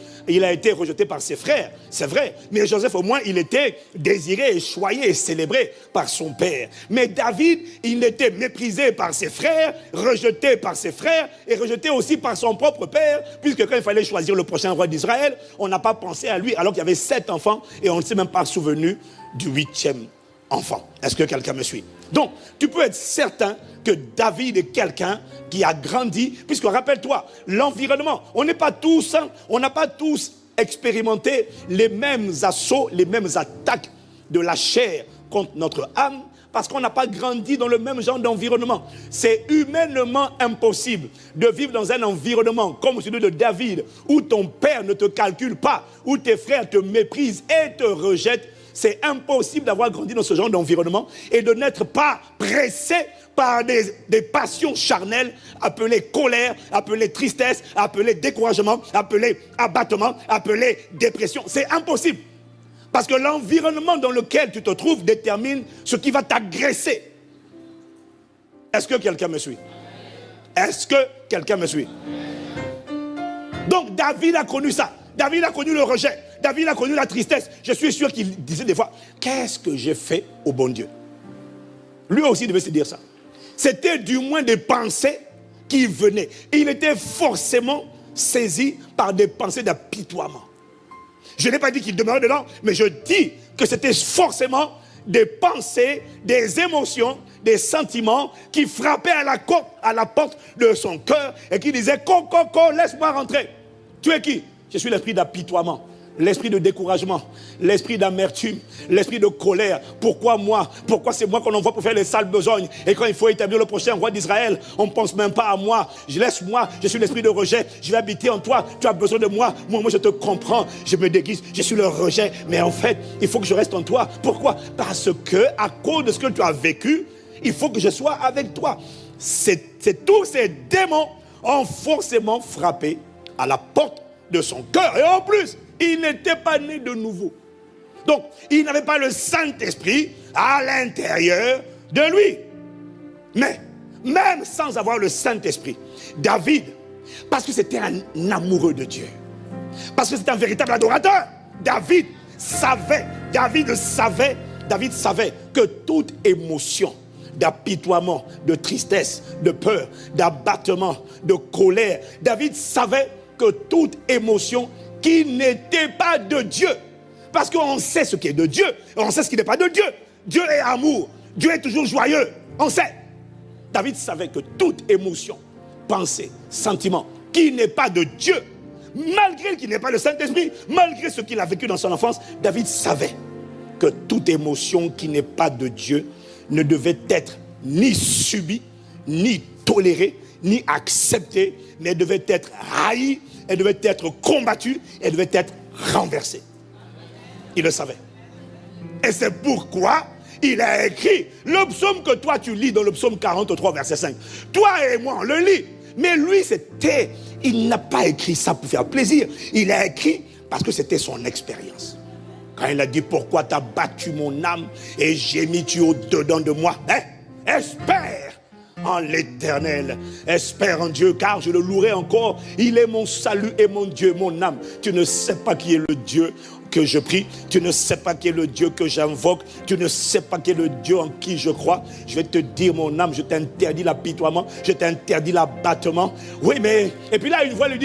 rejeté par ses frères, c'est vrai, mais Joseph au moins il était désiré, choyé et célébré par son père. Mais David, il était méprisé par ses frères, rejeté par ses frères et rejeté aussi par son propre père, puisque quand il fallait choisir le prochain roi d'Israël, on n'a pas pensé à lui alors qu'il y avait 7 enfants et on ne s'est même pas souvenu du 8e enfant. Est-ce que quelqu'un me suit? Donc, tu peux être certain que David est quelqu'un qui a grandi, puisque rappelle-toi, l'environnement, on n'a pas tous expérimenté les mêmes assauts, les mêmes attaques de la chair contre notre âme, parce qu'on n'a pas grandi dans le même genre d'environnement. C'est humainement impossible de vivre dans un environnement comme celui de David, où ton père ne te calcule pas, où tes frères te méprisent et te rejettent. C'est impossible d'avoir grandi dans ce genre d'environnement et de n'être pas pressé par des passions charnelles appelées colère, appelées tristesse, appelées découragement, appelées abattement, appelées dépression. C'est impossible. Parce que l'environnement dans lequel tu te trouves détermine ce qui va t'agresser. Est-ce que quelqu'un me suit? Est-ce que quelqu'un me suit? Donc David a connu ça. David a connu le rejet. David a connu la tristesse. Je suis sûr qu'il disait des fois, qu'est-ce que j'ai fait au bon Dieu? Lui aussi devait se dire ça. C'était du moins des pensées qui venaient. Il était forcément saisi par des pensées d'apitoiement. Je n'ai pas dit qu'il demeurait dedans, mais je dis que c'était forcément des pensées, des émotions, des sentiments qui frappaient à la porte de son cœur et qui disaient, laisse-moi rentrer. Tu es qui? Je suis l'esprit d'apitoiement. l'esprit de découragement, l'esprit d'amertume, l'esprit de colère. Pourquoi moi? Pourquoi c'est moi qu'on envoie pour faire les sales besognes? Et quand il faut établir le prochain roi d'Israël, on ne pense même pas à moi. Laisse-moi, je suis l'esprit de rejet. Je vais habiter en toi. Tu as besoin de moi. Moi, je te comprends. Je me déguise. Je suis le rejet. Mais en fait, il faut que je reste en toi. Pourquoi? Parce que, à cause de ce que tu as vécu, il faut que je sois avec toi. Tous ces démons ont forcément frappé à la porte de son cœur. Et en plus, il n'était pas né de nouveau. Donc, il n'avait pas le Saint-Esprit à l'intérieur de lui. Mais, même sans avoir le Saint-Esprit, David, parce que c'était un amoureux de Dieu, parce que c'était un véritable adorateur, David savait que toute émotion d'apitoiement, de tristesse, de peur, d'abattement, de colère, David savait que toute émotion qui n'était pas de Dieu, parce qu'on sait ce qui est de Dieu, et on sait ce qui n'est pas de Dieu. Dieu est amour, Dieu est toujours joyeux, on sait. David savait que toute émotion, pensée, sentiment, qui n'est pas de Dieu, malgré qu'il n'ait pas le Saint-Esprit, malgré ce qu'il a vécu dans son enfance, David savait que toute émotion qui n'est pas de Dieu ne devait être ni subie, ni tolérée, ni acceptée, mais elle devait être haïe, elle devait être combattue, elle devait être renversée. Il le savait. Et c'est pourquoi il a écrit le psaume que toi tu lis dans le psaume 43, verset 5. Toi et moi, on le lit. Mais lui, il n'a pas écrit ça pour faire plaisir. Il a écrit parce que c'était son expérience. Quand il a dit, pourquoi t'as battu mon âme et gémis-tu au-dedans de moi? Espère en l'Éternel, espère en Dieu, car je le louerai encore. Il est mon salut et mon Dieu, mon âme. Tu ne sais pas qui est le Dieu que je prie, tu ne sais pas qui est le Dieu que j'invoque, tu ne sais pas qui est le Dieu en qui je crois. Je vais te dire, mon âme, je t'interdis l'apitoiement, je t'interdis l'abattement. Oui, mais, et puis là, une voix vient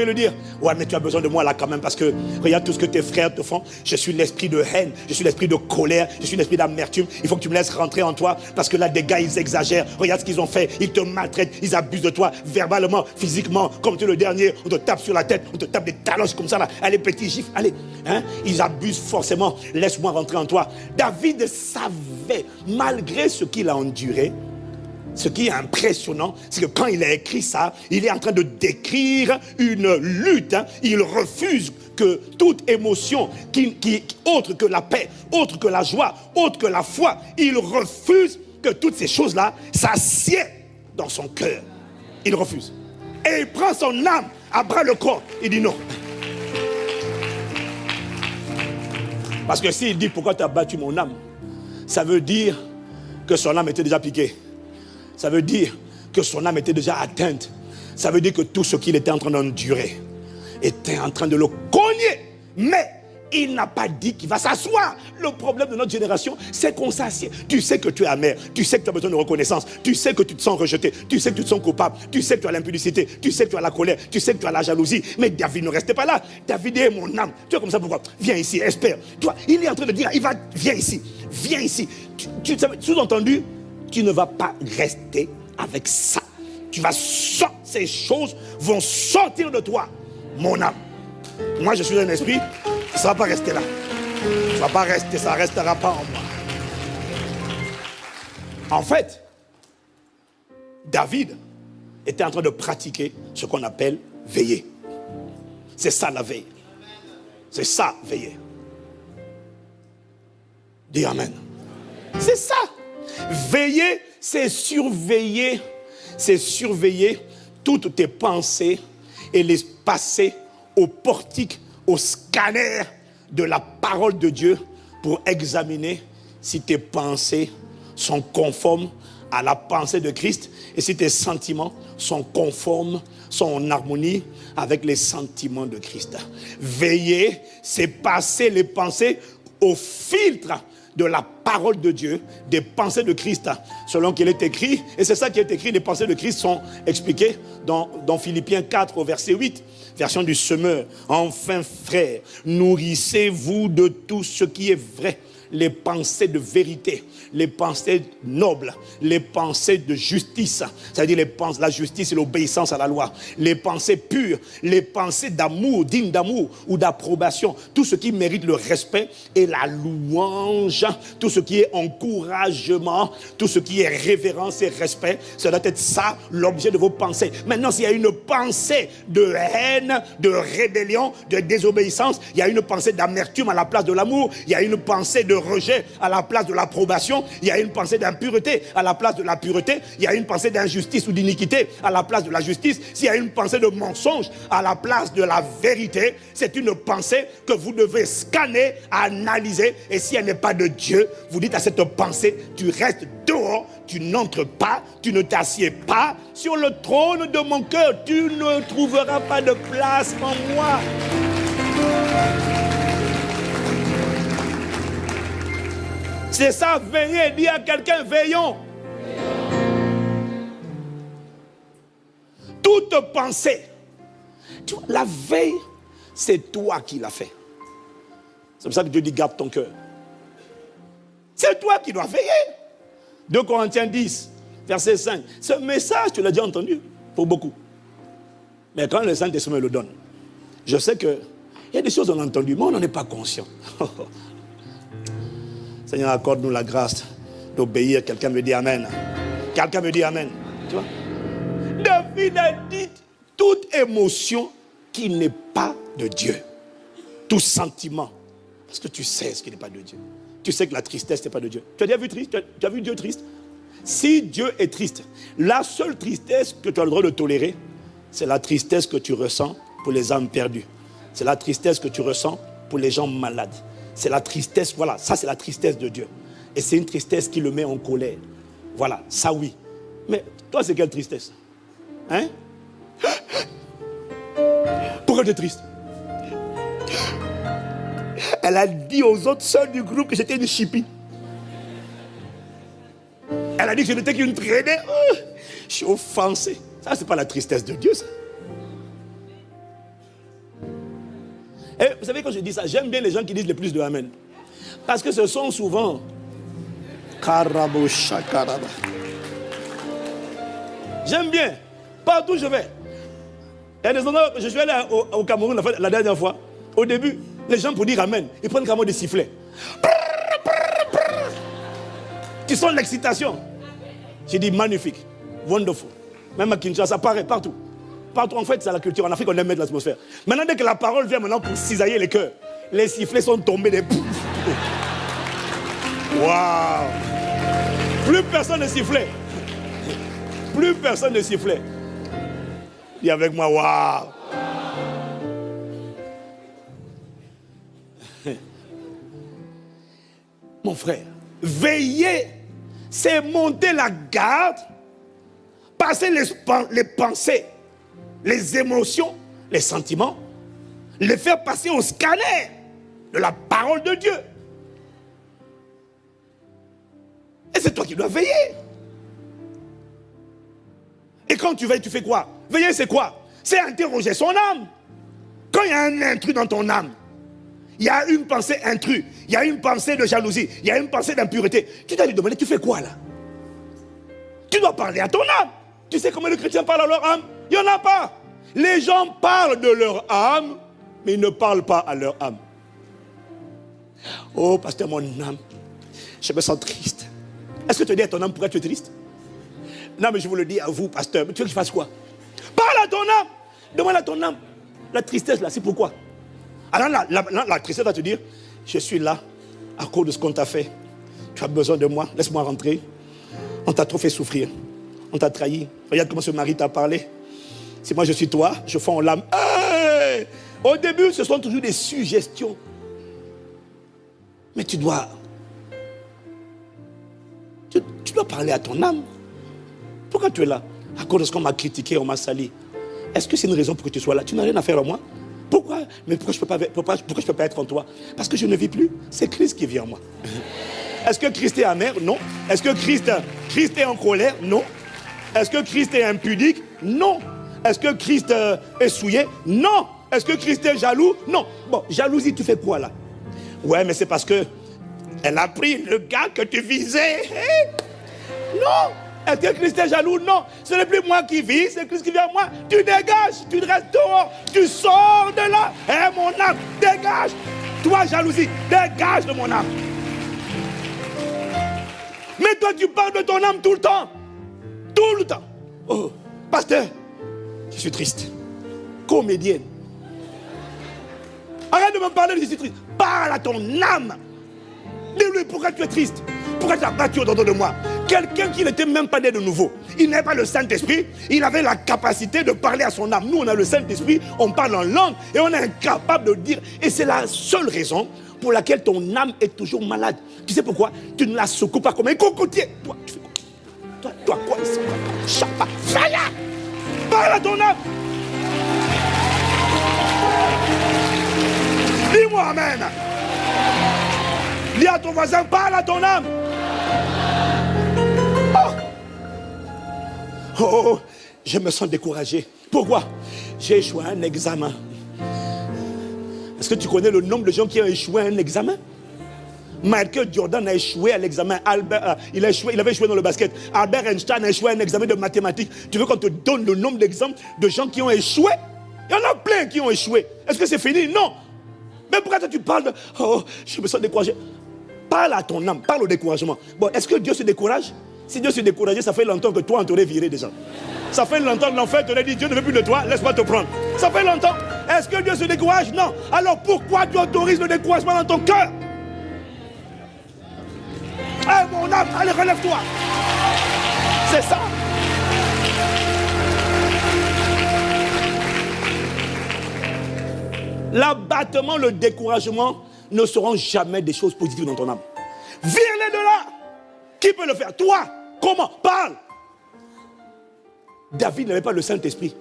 lui dire, ouais, mais tu as besoin de moi là quand même, parce que regarde tout ce que tes frères te font. Je suis l'esprit de haine, je suis l'esprit de colère, je suis l'esprit d'amertume. Il faut que tu me laisses rentrer en toi, parce que là, des gars, ils exagèrent. Regarde ce qu'ils ont fait, ils te maltraitent, ils abusent de toi, verbalement, physiquement, comme tu es le dernier. On te tape sur la tête, on te tape des talons comme ça là. Allez, petit gifle, allez, hein? Ils abusent forcément. Laisse-moi rentrer en toi. David savait, malgré ce qu'il a enduré, ce qui est impressionnant, c'est que quand il a écrit ça, il est en train de décrire une lutte. Il refuse que toute émotion autre que la paix, autre que la joie, autre que la foi, il refuse que toutes ces choses-là s'assiedent dans son cœur. Il refuse. Et il prend son âme à bras le corps. Il dit non. Parce que s'il dit pourquoi tu as battu mon âme, ça veut dire que son âme était déjà piquée. Ça veut dire que son âme était déjà atteinte. Ça veut dire que tout ce qu'il était en train d'endurer était en train de le cogner. Mais il n'a pas dit qu'il va s'asseoir. Le problème de notre génération, c'est qu'on s'assied. Tu sais que tu es amer, tu sais que tu as besoin de reconnaissance, tu sais que tu te sens rejeté, tu sais que tu te sens coupable, tu sais que tu as l'impudicité, tu sais que tu as la colère, tu sais que tu as la jalousie. Mais David ne restait pas là. David est mon âme. Tu es comme ça, pourquoi? Viens ici, espère. Toi, il est en train de dire, viens ici, viens ici. Sous-entendu, tu ne vas pas rester avec ça. Tu vas sortir, ces choses vont sortir de toi, mon âme. Moi, je suis un esprit. Ça ne va pas rester là. Ça ne va pas rester, ça ne restera pas en moi. En fait, David était en train de pratiquer ce qu'on appelle veiller. C'est ça la veille. C'est ça, veiller. Dis amen. C'est ça. Veiller, c'est surveiller toutes tes pensées et les passer au portique, au scanner de la parole de Dieu pour examiner si tes pensées sont conformes à la pensée de Christ et si tes sentiments sont conformes, sont en harmonie avec les sentiments de Christ. Veiller, c'est passer les pensées au filtre de la parole de Dieu, des pensées de Christ, selon qu'il est écrit. Et c'est ça qui est écrit, les pensées de Christ sont expliquées dans Philippiens 4, au verset 8, version du semeur. Enfin, frères, nourrissez-vous de tout ce qui est vrai, les pensées de vérité, les pensées nobles, les pensées de justice, c'est-à-dire la justice et l'obéissance à la loi, les pensées pures, les pensées d'amour, dignes d'amour ou d'approbation, tout ce qui mérite le respect et la louange, tout ce qui est encouragement, tout ce qui est révérence et respect, ça doit être ça l'objet de vos pensées. Maintenant, s'il y a une pensée de haine, de rébellion, de désobéissance, il y a une pensée d'amertume à la place de l'amour, il y a une pensée de rejet à la place de l'approbation, il y a une pensée d'impureté à la place de la pureté, il y a une pensée d'injustice ou d'iniquité à la place de la justice, s'il y a une pensée de mensonge à la place de la vérité, c'est une pensée que vous devez scanner, analyser, et si elle n'est pas de Dieu, vous dites à cette pensée, tu restes dehors, tu n'entres pas, tu ne t'assieds pas sur le trône de mon cœur, tu ne trouveras pas de place en moi. C'est ça, veillez, dis à quelqu'un, veillons. Toute pensée, tu vois, la veille, c'est toi qui l'as fait. C'est pour ça que Dieu dit, garde ton cœur. C'est toi qui dois veiller. 2 Corinthiens 10, verset 5. Ce message, tu l'as déjà entendu pour beaucoup. Mais quand le Saint-Esprit le donne, je sais qu'il y a des choses qu'on a entendues, mais on n'en est pas conscient. Seigneur, accorde-nous la grâce d'obéir. Quelqu'un me dit Amen. Quelqu'un me dit Amen. Tu vois? David a dit toute émotion qui n'est pas de Dieu. Tout sentiment. Parce que tu sais ce qui n'est pas de Dieu. Tu sais que la tristesse n'est pas de Dieu. Tu as déjà vu triste? Tu as vu Dieu triste? Si Dieu est triste, la seule tristesse que tu as le droit de tolérer, c'est la tristesse que tu ressens pour les âmes perdues. C'est la tristesse que tu ressens pour les gens malades. C'est la tristesse, voilà, ça c'est la tristesse de Dieu. Et c'est une tristesse qui le met en colère. Voilà, ça oui. Mais toi, c'est quelle tristesse? Hein? Pourquoi tu es triste? Elle a dit aux autres sœurs du groupe que j'étais une chipie. Elle a dit que je n'étais qu'une traînée. Je suis offensé. Ça, c'est pas la tristesse de Dieu, ça. Et vous savez, quand je dis ça, j'aime bien les gens qui disent le plus de Amen. Parce que ce sont souvent... J'aime bien. Partout où je vais. Il y a des endroits, je suis allé au Cameroun la dernière fois. Au début, les gens pour dire Amen, ils prennent carrément des sifflets. Tu sens l'excitation. J'ai dit magnifique, wonderful. Même à Kinshasa, ça paraît partout. Partout, en fait, c'est la culture. En Afrique, on aime mettre l'atmosphère. Maintenant, dès que la parole vient maintenant pour cisailler les cœurs, les sifflets sont tombés des poufs. Waouh! Plus personne ne sifflait. Plus personne ne sifflait. Dis avec moi, waouh! Mon frère, veiller, c'est monter la garde, passer les pensées, les émotions, les sentiments, les faire passer au scanner de la parole de Dieu. Et c'est toi qui dois veiller. Et quand tu veilles, tu fais quoi? Veiller, c'est quoi? C'est interroger son âme. Quand il y a un intrus dans ton âme, il y a une pensée intrus, il y a une pensée de jalousie, il y a une pensée d'impureté. Tu dois lui demander, tu fais quoi là? Tu dois parler à ton âme. Tu sais comment les chrétiens parlent à leur âme? Il n'y en a pas. Les gens parlent de leur âme, mais ils ne parlent pas à leur âme. Oh, pasteur, mon âme, je me sens triste. Est-ce que tu dis à ton âme pourquoi tu es triste? Non, mais je vous le dis à vous, pasteur. Mais tu veux que je fasse quoi? Parle à ton âme. Demande à ton âme. La tristesse, là, c'est pourquoi? Alors la tristesse va te dire, je suis là à cause de ce qu'on t'a fait. Tu as besoin de moi, laisse-moi rentrer. On t'a trop fait souffrir. On t'a trahi. Regarde comment ce mari t'a parlé. Si moi je suis toi, je fonds en l'âme. Hey! Au début, ce sont toujours des suggestions. Mais tu dois parler à ton âme. Pourquoi tu es là? À cause de ce qu'on m'a critiqué, on m'a sali. Est-ce que c'est une raison pour que tu sois là? Tu n'as rien à faire à moi. Pourquoi? Mais pourquoi je ne peux pas être en toi? Parce que je ne vis plus. C'est Christ qui vit en moi. Est-ce que Christ est amer? Non. Est-ce que Christ est en colère? Non. Est-ce que Christ est impudique? Non. Est-ce que Christ est souillé? Non. Est-ce que Christ est jaloux? Non. Bon, jalousie, tu fais quoi là? Ouais, mais c'est parce que Elle a pris le gars que tu visais. Non. Est-ce que Christ est jaloux? Non. Ce n'est plus moi qui vis, c'est Christ qui vient à moi. Tu dégages, tu restes dehors, tu sors de là. Mon âme, dégage. Toi, jalousie, dégage de mon âme. Mais toi, tu parles de ton âme tout le temps. Tout le temps. Oh, pasteur, je suis triste. Comédienne. Arrête de me parler de je suis triste. Parle à ton âme. Dis-lui pourquoi tu es triste. Pourquoi tu as battu au-dedans de moi? Quelqu'un qui n'était même pas né de nouveau. Il n'avait pas le Saint-Esprit. Il avait la capacité de parler à son âme. Nous, on a le Saint-Esprit. On parle en langue. Et on est incapable de dire. Et c'est la seule raison pour laquelle ton âme est toujours malade. Tu sais pourquoi? Tu ne la secoues pas comme un cocotier. Toi, tu fais quoi? Toi, quoi? Chapa, fire! Parle à ton âme. Dis-moi amen. Dis à ton voisin, parle à ton âme. Oh, je me sens découragé. Pourquoi? J'ai échoué à un examen. Est-ce que tu connais le nombre de gens qui ont échoué à un examen? Michael Jordan a échoué à l'examen. Il avait échoué dans le basket. Albert Einstein a échoué à un examen de mathématiques. Tu veux qu'on te donne le nombre d'exemples de gens qui ont échoué? Il y en a plein qui ont échoué. Est-ce que c'est fini? Non. Mais pourquoi toi tu parles de... Oh, je me sens découragé. Parle à ton âme, parle au découragement. Bon, est-ce que Dieu se décourage? Si Dieu se décourageait, ça fait longtemps que toi on t'aurait viré déjà. Ça fait longtemps que l'enfer t'aurait dit, Dieu ne veut plus de toi, laisse-moi te prendre. Ça fait longtemps. Est-ce que Dieu se décourage? Non. Alors pourquoi tu autorises le découragement dans ton cœur? Eh mon âme, allez relève-toi. C'est ça. L'abattement, le découragement ne seront jamais des choses positives dans ton âme. Vire-les de là. Qui peut le faire? Toi. Comment? Parle. David n'avait pas le Saint-Esprit.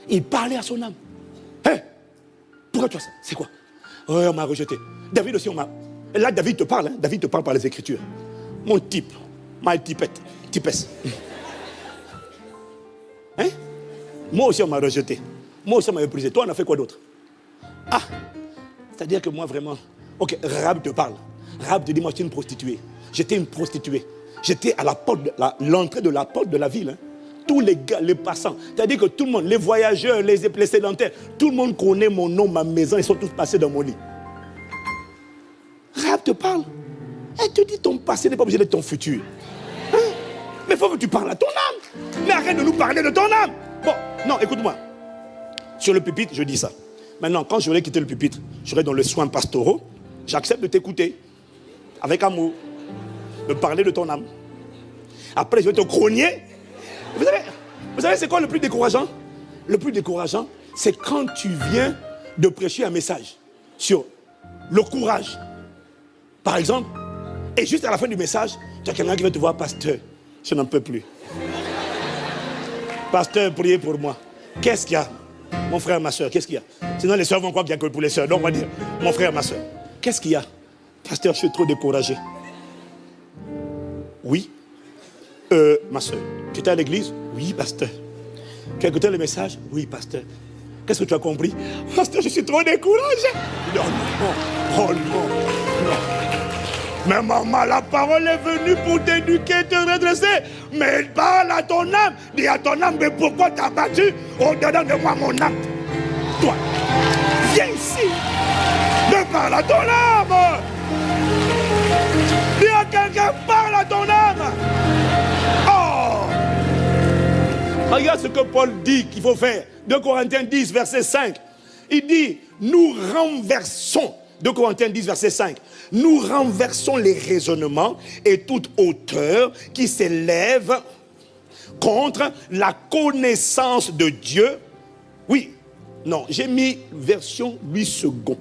Il parlait à son âme. Hé, pourquoi tu as ça? C'est quoi? Oh, on m'a rejeté. David aussi, on m'a... Là, David te parle. Hein? David te parle par les Écritures. Mon type. Ma typette. Tipesse. Hein? Moi aussi, on m'a rejeté. Moi aussi, on m'a méprisé. Toi, on a fait quoi d'autre? Ah, c'est-à-dire que moi, vraiment... Ok, Rahab te parle. Rahab te dit, moi, j'étais une prostituée. J'étais une prostituée. J'étais à la porte, l'entrée de la porte de la ville. Hein. Tous les gars, les passants. C'est-à-dire que tout le monde, les voyageurs, les sédentaires, tout le monde connaît mon nom, ma maison. Ils sont tous passés dans mon lit. Rahab te parle. Elle te dit, ton passé n'est pas obligé d'être ton futur. Hein? Mais il faut que tu parles à ton âme. Mais arrête de nous parler de ton âme. Bon, non, écoute-moi. Sur le pupitre, je dis ça. Maintenant, quand j'aurai quitté le pupitre, j'aurai dans le soin pastoraux, j'accepte de t'écouter. Avec amour. De parler de ton âme. Après, je vais te grogner. Vous savez c'est quoi le plus décourageant? Le plus décourageant, c'est quand tu viens de prêcher un message sur le courage. Par exemple, et juste à la fin du message, tu as quelqu'un qui va te voir, pasteur, je n'en peux plus. Pasteur, priez pour moi. Qu'est-ce qu'il y a? Mon frère, ma soeur, qu'est-ce qu'il y a? Sinon, les soeurs vont croire qu'il n'y a que pour les soeurs. Donc, on va dire, mon frère, ma soeur, qu'est-ce qu'il y a? Pasteur, je suis trop découragé. Oui. Ma soeur, tu étais à l'église? Oui, pasteur. Tu as écouté le message? Oui, pasteur. Qu'est-ce que tu as compris? Pasteur, je suis trop découragé. Non, non, oh non, non. Mais maman, la parole est venue pour t'éduquer, te redresser. Mais parle à ton âme. Dis à ton âme, mais pourquoi t'as battu au-dedans de moi mon âme? Toi, viens ici. Mais parle à ton âme. Dis à quelqu'un, parle à ton âme. Oh! Regarde ce que Paul dit qu'il faut faire. 2 Corinthiens 10, verset 5. Il dit, nous renversons. 2 Corinthiens 10, verset 5. Nous renversons les raisonnements et toute hauteur qui s'élève contre la connaissance de Dieu. Oui, non, j'ai mis version 8 secondes.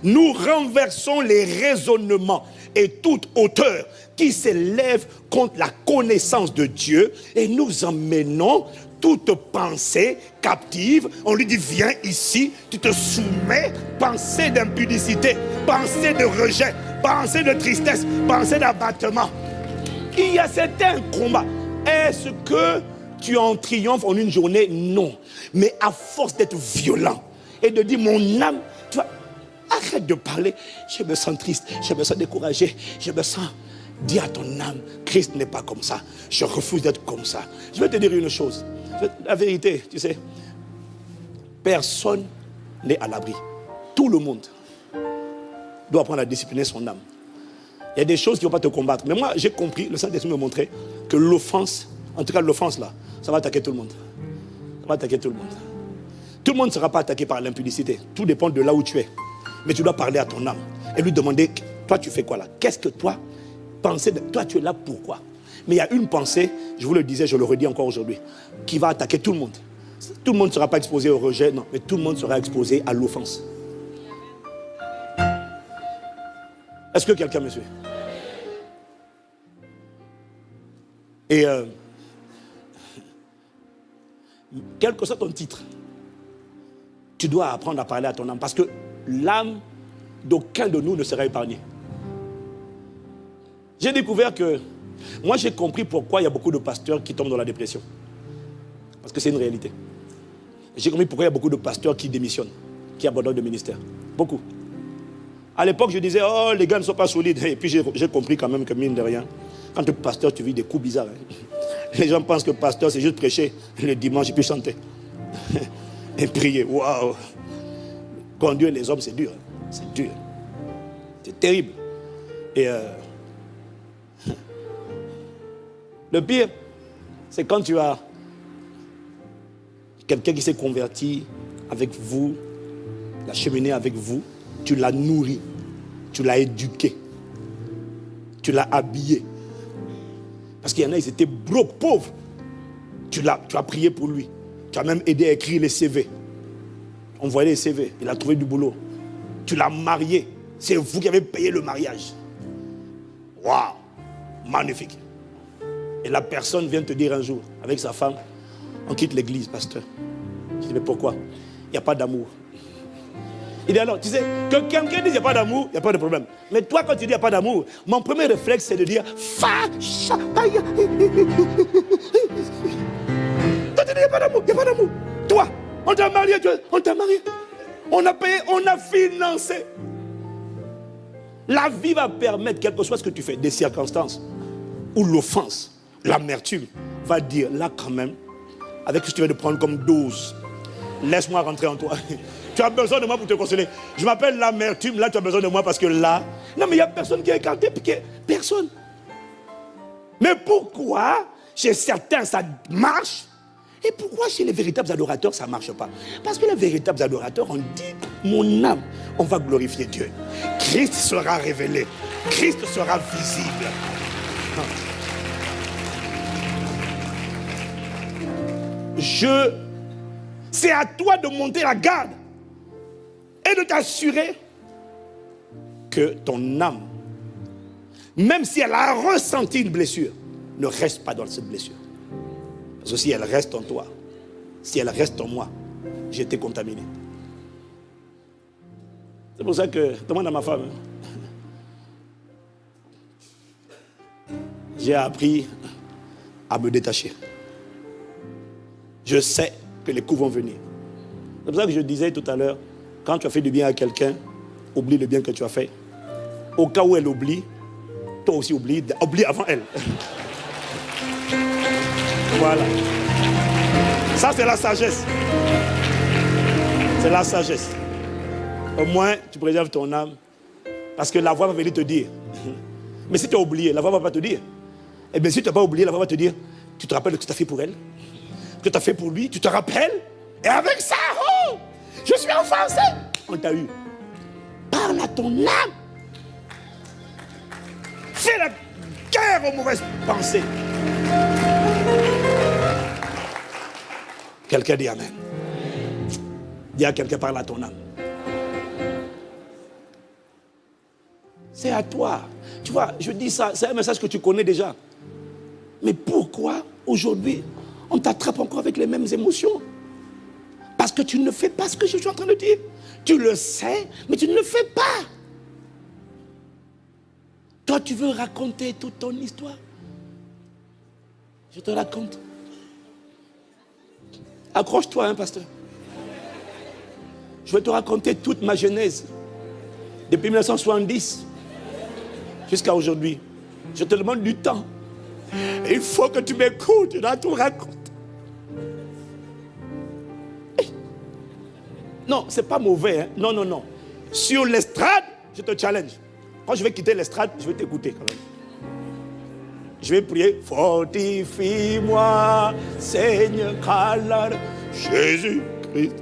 Nous renversons les raisonnements et toute hauteur qui s'élève contre la connaissance de Dieu et nous emmenons toute pensée captive. On lui dit, viens ici, tu te soumets, pensée d'impudicité, pensée de rejet, pensée de tristesse, pensée d'abattement. Il y a certains combats. Est-ce que tu en triomphes en une journée? Non. Mais à force d'être violent et de dire, mon âme, tu vois, arrête arrête de parler. Je me sens triste, je me sens découragé, je me sens... Dis à ton âme, Christ n'est pas comme ça. Je refuse d'être comme ça. Je vais te dire une chose. La vérité, tu sais, personne n'est à l'abri. Tout le monde doit apprendre à discipliner son âme. Il y a des choses qui ne vont pas te combattre. Mais moi, j'ai compris, le Saint-Esprit me montrait que l'offense, en tout cas l'offense là, ça va attaquer tout le monde. Ça va attaquer tout le monde. Tout le monde ne sera pas attaqué par l'impudicité. Tout dépend de là où tu es. Mais tu dois parler à ton âme et lui demander, toi tu fais quoi là? Qu'est-ce que toi, pensée de toi tu es là pourquoi? Mais il y a une pensée, je vous le disais, je le redis encore aujourd'hui, qui va attaquer tout le monde. Tout le monde ne sera pas exposé au rejet, non, mais tout le monde sera exposé à l'offense. Est-ce que quelqu'un me suit? Et quel que soit ton titre, tu dois apprendre à parler à ton âme, parce que l'âme d'aucun de nous ne sera épargnée. J'ai découvert que, moi j'ai compris pourquoi il y a beaucoup de pasteurs qui tombent dans la dépression. Parce que c'est une réalité. J'ai compris pourquoi il y a beaucoup de pasteurs qui démissionnent, qui abandonnent le ministère. Beaucoup. À l'époque, je disais, oh, les gars ne sont pas solides. Et puis j'ai compris quand même que mine de rien, quand tu es pasteur, tu vis des coups bizarres. Les gens pensent que pasteur, c'est juste prêcher le dimanche et puis chanter. Et prier. Waouh! Conduire les hommes, c'est dur. C'est dur. C'est terrible. Et le pire, c'est quand tu as quelqu'un qui s'est converti avec vous, il a cheminé avec vous, tu l'as nourri, tu l'as éduqué, tu l'as habillé. Parce qu'il y en a, ils étaient broke, pauvres. Tu as prié pour lui. Tu as même aidé à écrire les CV. On voyait les CV, il a trouvé du boulot. Tu l'as marié. C'est vous qui avez payé le mariage. Waouh, magnifique. Et la personne vient te dire un jour, avec sa femme, on quitte l'église, pasteur. Je dis, mais pourquoi? Il n'y a pas d'amour. Il dit alors, tu sais, que quelqu'un dise qu'il n'y a pas d'amour, il n'y a pas de problème. Mais toi, quand tu dis qu'il n'y a pas d'amour, mon premier réflexe, c'est de dire, toi, tu dis, il n'y a pas d'amour, il n'y a pas d'amour. Toi, on t'a marié, on a payé, on a financé. La vie va permettre, quel que soit ce que tu fais, des circonstances où l'offense, l'amertume, va dire, là quand même, avec ce que tu viens de prendre comme dose, laisse-moi rentrer en toi. Tu as besoin de moi pour te consoler. Je m'appelle l'amertume, là tu as besoin de moi parce que là... Non mais il n'y a personne qui est écarté, personne. Mais pourquoi chez certains ça marche et pourquoi chez les véritables adorateurs ça ne marche pas? Parce que les véritables adorateurs ont dit, mon âme, on va glorifier Dieu. Christ sera révélé. Christ sera visible. C'est à toi de monter la garde et de t'assurer que ton âme, même si elle a ressenti une blessure, ne reste pas dans cette blessure. Parce que si elle reste en toi, si elle reste en moi, j'ai été contaminé. C'est pour ça que, demande à ma femme, j'ai appris à me détacher. Je sais que les coups vont venir. C'est pour ça que je disais tout à l'heure, quand tu as fait du bien à quelqu'un, oublie le bien que tu as fait. Au cas où elle oublie, toi aussi oublie avant elle. Voilà. Ça, c'est la sagesse. C'est la sagesse. Au moins, tu préserves ton âme. Parce que la voix va venir te dire. Mais si tu as oublié, la voix ne va pas te dire. Eh bien, si tu n'as pas oublié, la voix va te dire, tu te rappelles ce que tu as fait pour elle? Que tu as fait pour lui, tu te rappelles? Et avec ça, oh, je suis offensé. On t'a eu. Parle à ton âme. Fais la guerre aux mauvaises pensées. Quelqu'un dit amen. Dis à quelqu'un, parle à ton âme. C'est à toi. Tu vois, je dis ça, c'est un message que tu connais déjà. Mais pourquoi aujourd'hui on t'attrape encore avec les mêmes émotions? Parce que tu ne fais pas ce que je suis en train de dire. Tu le sais, mais tu ne le fais pas. Toi, tu veux raconter toute ton histoire. Je te raconte. Accroche-toi, hein, pasteur. Je vais te raconter toute ma genèse. Depuis 1970 jusqu'à aujourd'hui. Je te demande du temps. Et il faut que tu m'écoutes, je dois tout raconter. Non, c'est pas mauvais. Hein? Non, non, non. Sur l'estrade, je te challenge. Quand je vais quitter l'estrade, je vais t'écouter quand même. Je vais prier. Fortifie-moi, Seigneur, Jésus-Christ.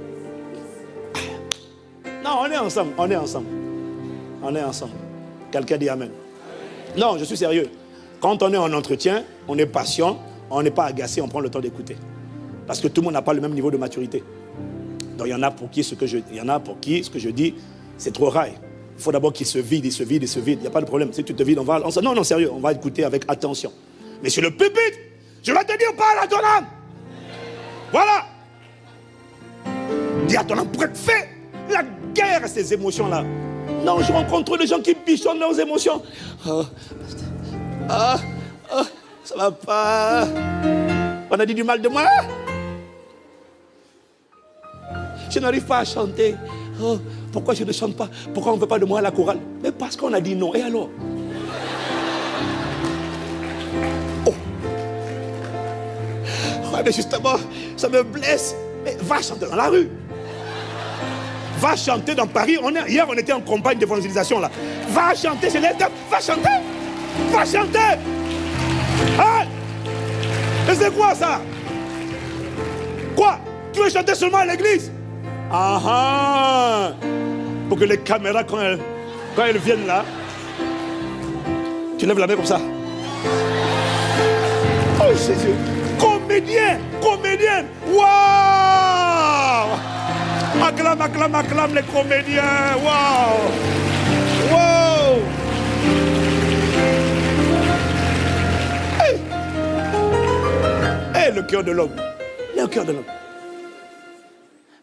Non, on est ensemble, on est ensemble. On est ensemble. Quelqu'un dit Amen. Non, je suis sérieux. Quand on est en entretien, on est patient, on n'est pas agacé, on prend le temps d'écouter. Parce que tout le monde n'a pas le même niveau de maturité. Donc il y en a pour qui ce que je dis, c'est trop rail. Il faut d'abord qu'il se vide, il se vide. Il n'y a pas de problème. Si tu te vides, on va... Non, non, sérieux, on va écouter avec attention. Mais sur le pupitre, je vais te dire, parle à ton âme. Voilà. Dis à ton âme pour être fait la guerre à ces émotions-là. Non, je rencontre des gens qui bichonnent leurs émotions. Ça va pas. On a dit du mal de moi. Je n'arrive pas à chanter. Oh, pourquoi je ne chante pas? Pourquoi on ne veut pas de moi à la chorale? Mais parce qu'on a dit non. Et alors? Oh. Ouais, mais justement, ça me blesse. Mais va chanter dans la rue. Va chanter dans Paris. Hier, on était en campagne d'évangélisation là. Va chanter, c'est l'aide. Va chanter. Va chanter. Hein? Et c'est quoi ça? Quoi? Tu veux chanter seulement à l'église? Ah ah! Pour que les caméras, quand elles viennent là, tu lèves la main comme ça. Oh Jésus! Comédienne! Waouh! Acclame les comédiens! Waouh! Wow! Hey, le cœur de l'homme. Le cœur de l'homme.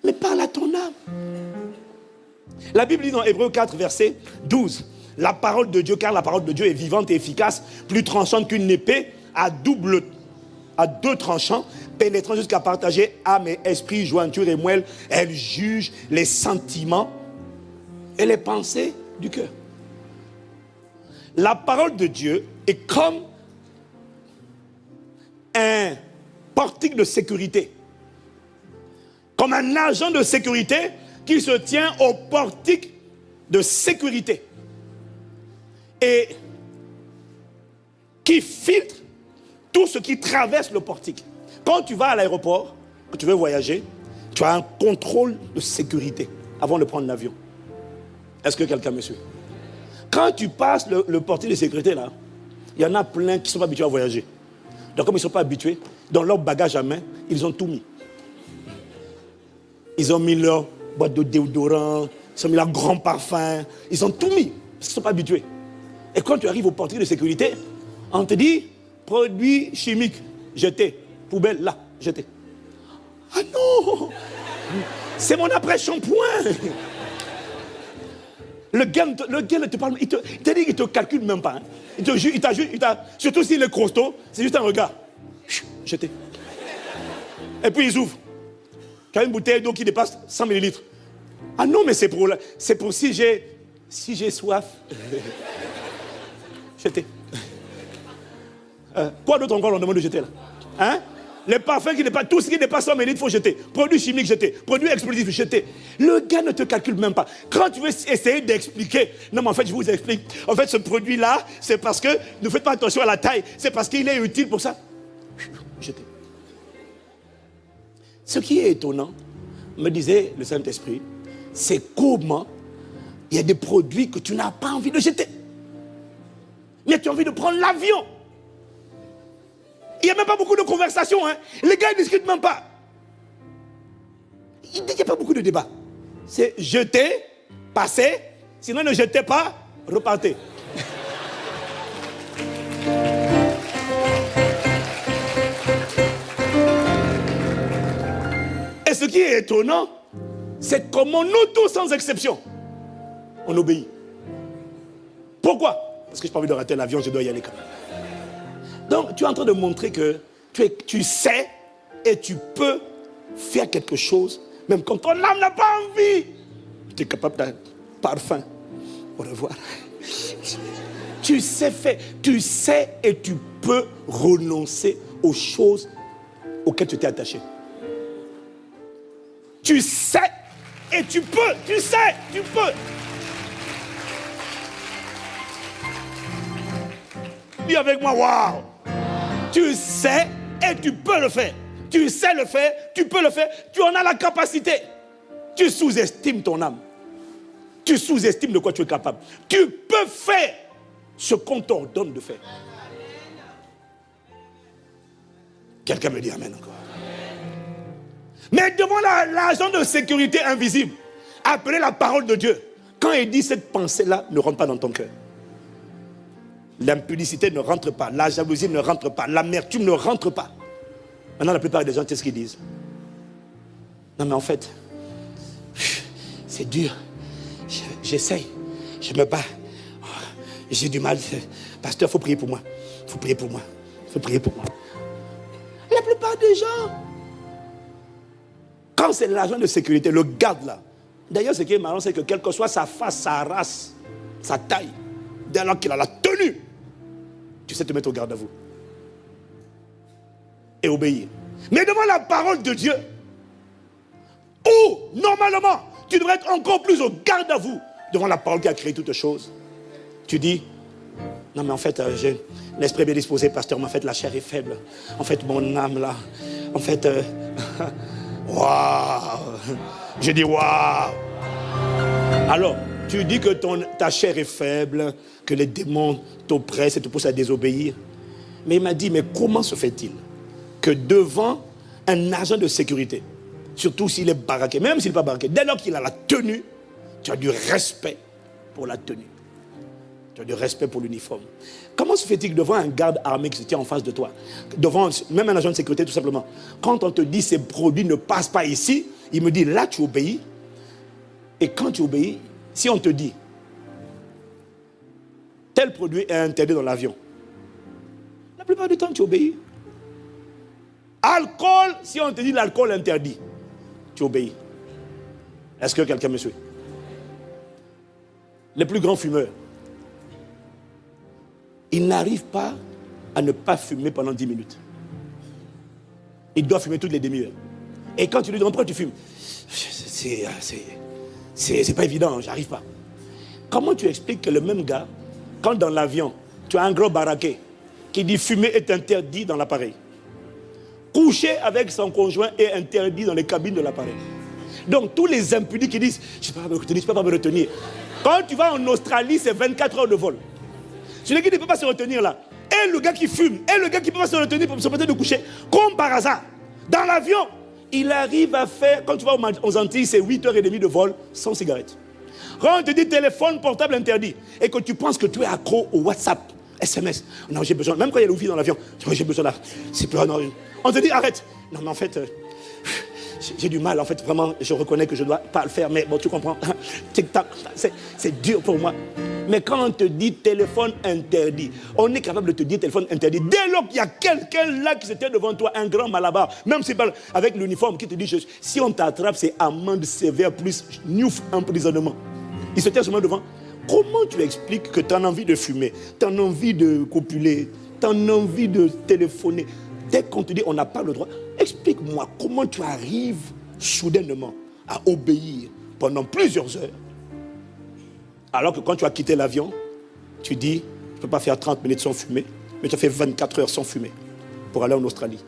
Mais parle à ton âme. La Bible dit dans Hébreux 4, verset 12, la parole de Dieu, car la parole de Dieu est vivante et efficace, plus tranchante qu'une épée à deux tranchants, pénétrant jusqu'à partager âme et esprit, jointure et moelle. Elle juge les sentiments et les pensées du cœur. La parole de Dieu est comme un portique de sécurité. Comme un agent de sécurité qui se tient au portique de sécurité et qui filtre tout ce qui traverse le portique. Quand tu vas à l'aéroport, que tu veux voyager, tu as un contrôle de sécurité avant de prendre l'avion. Est-ce que quelqu'un me suit? Quand tu passes le portique de sécurité là, il y en a plein qui ne sont pas habitués à voyager. Donc comme ils ne sont pas habitués, dans leur bagage à main, ils ont tout mis. Ils ont mis leur boîte de déodorant, ils ont mis leur grand parfum, ils ont tout mis, parce qu'ils ne sont pas habitués. Et quand tu arrives au portique de sécurité, on te dit, produits chimiques, jetés, poubelle, là, jetés. Ah non, c'est mon après-shampoing. Le gars ne te parle, il te dit qu'il ne te calcule même pas. Hein. Il te juge, surtout s'il est costaud, c'est juste un regard. Jeté. Et puis ils ouvrent. Quand une bouteille d'eau qui dépasse 100 ml. Ah non, mais c'est pour si j'ai soif. Jeter. Quoi d'autre encore on demande de jeter là? Hein? Les parfums qui dépassent, tout ce qui dépasse 100 ml, il faut jeter. Produits chimiques, jeter. Produits explosifs, jeter. Le gars ne te calcule même pas. Quand tu veux essayer d'expliquer, non mais en fait je vous explique. En fait ce produit-là, c'est parce que, ne faites pas attention à la taille, c'est parce qu'il est utile pour ça. Jeter. Ce qui est étonnant, me disait le Saint-Esprit, c'est comment il y a des produits que tu n'as pas envie de jeter. Mais tu as envie de prendre l'avion. Il n'y a même pas beaucoup de conversations. Hein. Les gars ne discutent même pas. Il n'y a pas beaucoup de débats. C'est jeter, passer, sinon ne jetez pas, repartez. Et ce qui est étonnant, c'est comment nous tous, sans exception, on obéit. Pourquoi? Parce que je n'ai pas envie de rater l'avion, je dois y aller quand même. Donc, tu es en train de montrer que tu sais et tu peux faire quelque chose, même quand ton âme n'a pas envie. Tu es capable d'un parfum. au revoir. Tu sais faire, tu sais et tu peux renoncer aux choses auxquelles tu t'es attaché. Tu sais et tu peux, tu sais, tu peux. Dis avec moi, waouh. Tu sais et tu peux le faire. Tu sais le faire, tu peux le faire, tu en as la capacité. Tu sous-estimes ton âme. Tu sous-estimes de quoi tu es capable. Tu peux faire ce qu'on t'ordonne de faire. Quelqu'un me dit amen encore. Mais devant l'agent de sécurité invisible, appelez la parole de Dieu. Quand il dit cette pensée-là, ne rentre pas dans ton cœur. L'impudicité ne rentre pas, la jalousie ne rentre pas, l'amertume ne rentre pas. Maintenant, la plupart des gens, qu'est-ce qu'ils disent? Non, mais en fait, c'est dur. J'essaye, je me bats. J'ai du mal. Pasteur, il faut prier pour moi. Il faut prier pour moi. Il faut prier pour moi. La plupart des gens, quand c'est l'agent de sécurité, le garde là. D'ailleurs, ce qui est marrant, c'est que quelle que soit sa face, sa race, sa taille, dès lors qu'il a la tenue, tu sais te mettre au garde à vous. Et obéir. Mais devant la parole de Dieu, où, normalement, tu devrais être encore plus au garde à vous, devant la parole qui a créé toutes choses. Tu dis, non mais en fait, j'ai l'esprit bien disposé, pasteur, mais en fait, la chair est faible. En fait, mon âme là, en fait, waouh. Je dis, waouh. Alors, tu dis que ta chair est faible, que les démons t'oppressent et te poussent à désobéir. Mais il m'a dit, mais comment se fait-il que devant un agent de sécurité, surtout s'il est baraqué, même s'il n'est pas baraqué, dès lors qu'il a la tenue, tu as du respect pour la tenue. Tu as du respect pour l'uniforme. Comment se fait-il que devant un garde armé qui se tient en face de toi, devant même un agent de sécurité tout simplement, quand on te dit ces produits ne passent pas ici, il me dit là tu obéis. Et quand tu obéis, si on te dit tel produit est interdit dans l'avion, la plupart du temps tu obéis. Alcool, si on te dit l'alcool interdit, tu obéis. Est-ce que quelqu'un me suit? Les plus grands fumeurs, ils n'arrivent pas à ne pas fumer pendant 10 minutes. Ils doivent fumer toutes les demi-heures. Et quand tu lui demandes pourquoi tu fumes, c'est pas évident, j'arrive pas. Comment tu expliques que le même gars, quand dans l'avion, tu as un gros baraquet qui dit fumer est interdit dans l'appareil, coucher avec son conjoint est interdit dans les cabines de l'appareil. Donc tous les impudiques qui disent je ne peux pas me retenir. Quand tu vas en Australie, c'est 24 heures de vol. Celui qui ne peut pas se retenir là, et le gars qui fume, et le gars qui ne peut pas se retenir pour se permettre de coucher, comme par hasard, dans l'avion, il arrive à faire, quand tu vas aux Antilles, c'est 8h30 de vol sans cigarette. Quand on te dit téléphone portable interdit, et que tu penses que tu es accro au WhatsApp, SMS, non j'ai besoin, même quand il y a le wifi dans l'avion, j'ai besoin là, c'est plus, non, on te dit arrête, non mais en fait, j'ai du mal, en fait vraiment, je reconnais que je ne dois pas le faire, mais bon tu comprends, tic-tac, c'est dur pour moi. Mais quand on te dit téléphone interdit, on est capable de te dire téléphone interdit. Dès lors qu'il y a quelqu'un là qui se tient devant toi, un grand malabar, même si pas avec l'uniforme qui te dit, si on t'attrape, c'est amende sévère plus newf emprisonnement. Il se tient seulement devant. Comment tu expliques que tu as envie de fumer, tu as envie de copuler, tu as envie de téléphoner? Dès qu'on te dit on n'a pas le droit, explique-moi comment tu arrives soudainement à obéir pendant plusieurs heures. Alors que quand tu as quitté l'avion, tu dis, je ne peux pas faire 30 minutes sans fumer, mais tu as fait 24 heures sans fumer pour aller en Australie.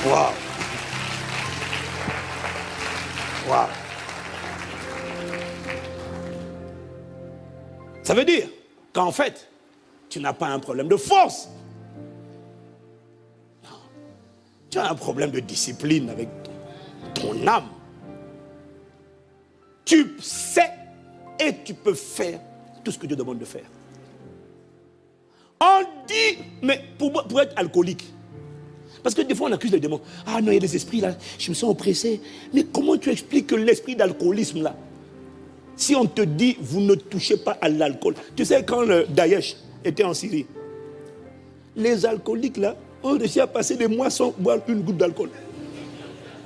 Waouh! Waouh! Ça veut dire qu'en fait, tu n'as pas un problème de force. Non. Tu as un problème de discipline avec ton âme. Tu sais et tu peux faire tout ce que Dieu demande de faire. On dit, mais pour être alcoolique, parce que des fois on accuse les démons. Ah non, il y a des esprits là, je me sens oppressé. Mais comment tu expliques que l'esprit d'alcoolisme là, si on te dit, vous ne touchez pas à l'alcool. Tu sais, quand le Daesh était en Syrie, les alcooliques là ont réussi à passer des mois sans boire une goutte d'alcool.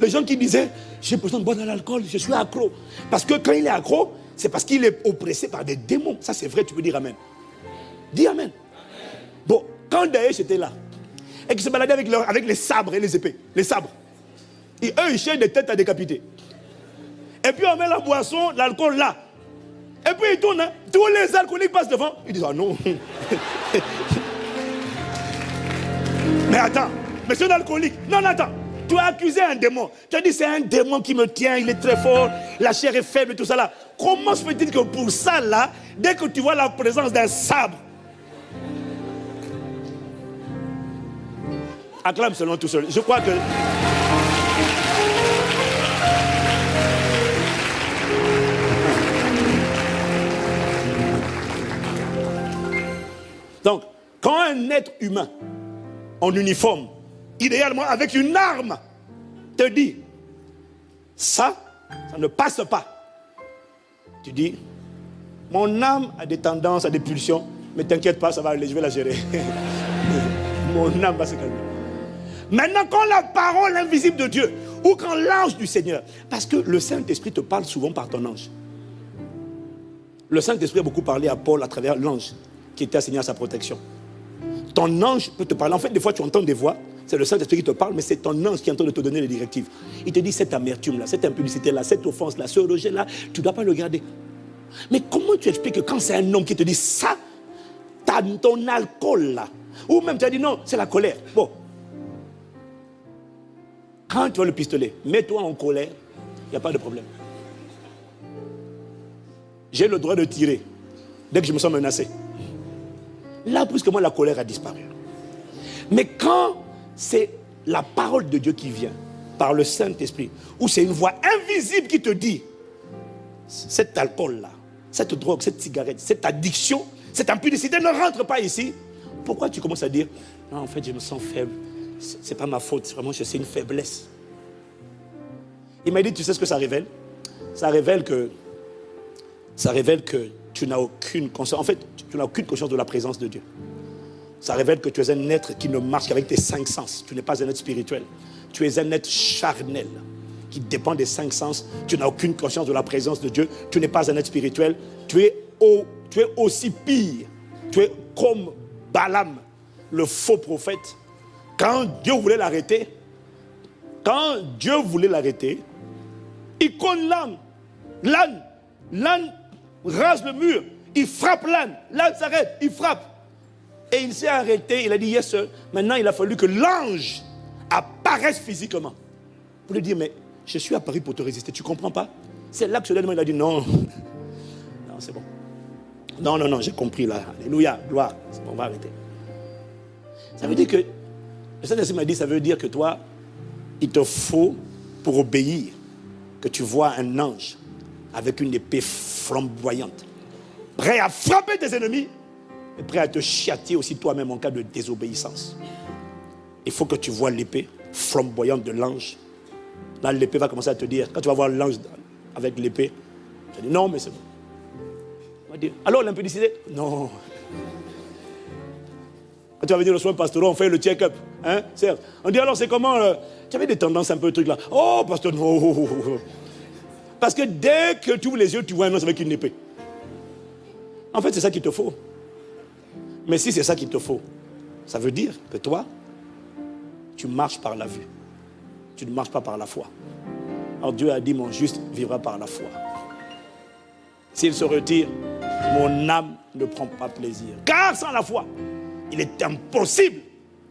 Les gens qui disaient, j'ai besoin de boire de l'alcool, je suis accro. Parce que quand il est accro, c'est parce qu'il est oppressé par des démons. Ça c'est vrai, tu peux dire amen. Dis amen. Bon, quand Daesh était là, et qu'ils se baladaient avec les sabres et les épées, les sabres, et eux ils cherchent des têtes à décapiter. Et puis on met la boisson, l'alcool là. Et puis ils tournent, hein. Tous les alcooliques passent devant. Ils disent, ah non. Mais attends, monsieur l'alcoolique, non, attends. Tu as accusé un démon. Tu as dit, c'est un démon qui me tient, il est très fort, la chair est faible et tout ça là. Comment se fait-il que pour ça là, dès que tu vois la présence d'un sabre, acclame selon tout seul. Je crois que... Donc, quand un être humain en uniforme, idéalement avec une arme, te dit ça ne passe pas. Tu dis, mon âme a des tendances, a des pulsions, mais t'inquiète pas, ça va aller, je vais la gérer. Mon âme va se calmer. Maintenant, quand la parole invisible de Dieu, ou quand l'ange du Seigneur, parce que le Saint-Esprit te parle souvent par ton ange. Le Saint-Esprit a beaucoup parlé à Paul à travers l'ange qui était assigné à sa protection. Ton ange peut te parler. En fait, des fois, tu entends des voix. C'est le Saint-Esprit qui te parle, mais c'est ton ange qui est en train de te donner les directives. Il te dit, cette amertume-là, cette impudicité-là, cette offense-là, ce rejet-là, tu ne dois pas le garder. Mais comment tu expliques que quand c'est un homme qui te dit ça, tu as ton alcool là, ou même tu as dit non, c'est la colère. Bon. Quand tu as le pistolet, mets-toi en colère, il n'y a pas de problème. J'ai le droit de tirer dès que je me sens menacé. Là, brusquement, la colère a disparu. Mais quand c'est la parole de Dieu qui vient par le Saint-Esprit, ou c'est une voix invisible qui te dit, cet alcool-là, cette drogue, cette cigarette, cette addiction, cette impudicité ne rentre pas ici. Pourquoi tu commences à dire, non, en fait, je me sens faible. C'est pas ma faute, vraiment, c'est une faiblesse. Il m'a dit, tu sais ce que ça révèle? Ça révèle que tu n'as aucune conscience. En fait, tu n'as aucune conscience de la présence de Dieu. Ça révèle que tu es un être qui ne marche qu'avec tes 5 sens. Tu n'es pas un être spirituel. Tu es un être charnel qui dépend des 5 sens. Tu n'as aucune conscience de la présence de Dieu. Tu n'es pas un être spirituel. Tu es aussi pire. Tu es comme Balaam, le faux prophète. Quand Dieu voulait l'arrêter, il conne l'âne. L'âne rase le mur. Il frappe l'âne. L'âne s'arrête. Il frappe. Et il s'est arrêté. Il a dit, yes sir. Maintenant, il a fallu que l'ange apparaisse physiquement. Pour lui dire, mais je suis apparu pour te résister. Tu ne comprends pas? C'est là que soudainement, il a dit, non. Non, c'est bon. Non, j'ai compris là. Alléluia, gloire. C'est bon, on va arrêter. Ça veut dire que, le Saint-Esprit m'a dit, ça veut dire que toi, il te faut, pour obéir, que tu vois un ange avec une épée flamboyante, prêt à frapper tes ennemis, et prêt à te châtier aussi toi-même en cas de désobéissance. Il faut que tu vois l'épée flamboyante de l'ange. Là, l'épée va commencer à te dire, quand tu vas voir l'ange avec l'épée, tu vas dire, non, mais c'est bon. On va dire, alors l'impudicité? Non. Quand tu vas venir le soin pastoral, on fait le check-up. Hein, on dit, alors c'est comment tu avais des tendances un peu truc là. Oh, pasteur, non. Parce que dès que tu ouvres les yeux, tu vois un ange avec une épée. En fait, c'est ça qu'il te faut. Mais si c'est ça qu'il te faut, ça veut dire que toi, tu marches par la vue. Tu ne marches pas par la foi. Alors Dieu a dit, mon juste vivra par la foi. S'il se retire, mon âme ne prend pas plaisir. Car sans la foi, il est impossible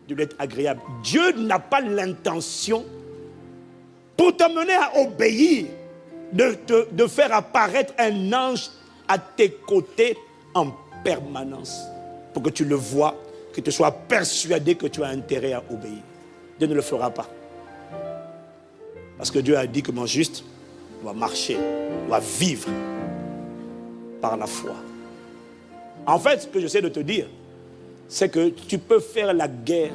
de lui être agréable. Dieu n'a pas l'intention, pour t'amener à obéir, de faire apparaître un ange à tes côtés en permanence. Pour que tu le vois, que tu sois persuadé que tu as intérêt à obéir. Dieu ne le fera pas. Parce que Dieu a dit que mon juste doit marcher, doit vivre par la foi. En fait, ce que j'essaie de te dire, c'est que tu peux faire la guerre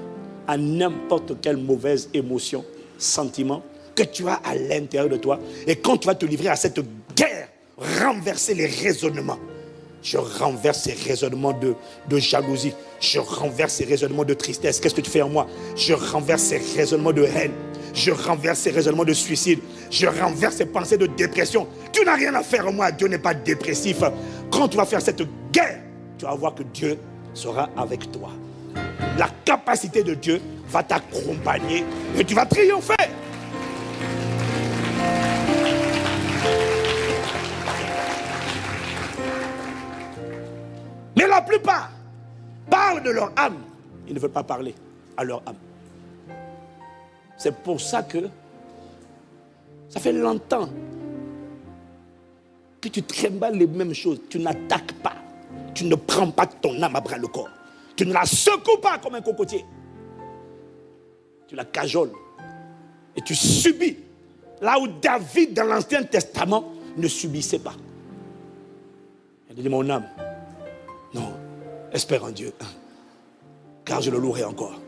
à n'importe quelle mauvaise émotion, sentiment que tu as à l'intérieur de toi. Et quand tu vas te livrer à cette guerre, renverser les raisonnements. Je renverse ces raisonnements de jalousie. Je renverse ces raisonnements de tristesse. Qu'est-ce que tu fais en moi? Je renverse ces raisonnements de haine. Je renverse ces raisonnements de suicide. Je renverse ces pensées de dépression. Tu n'as rien à faire, moi. Dieu n'est pas dépressif. Quand tu vas faire cette guerre, tu vas voir que Dieu sera avec toi. La capacité de Dieu va t'accompagner et tu vas triompher. Mais la plupart parlent de leur âme. Ils ne veulent pas parler à leur âme. C'est pour ça que ça fait longtemps que tu trimbales les mêmes choses. Tu n'attaques pas. Tu ne prends pas ton âme à bras le corps. Tu ne la secoues pas comme un cocotier. Tu la cajoles. Et tu subis. Là où David, dans l'Ancien Testament, ne subissait pas. Il dit, mon âme, non, espère en Dieu. Car je le louerai encore.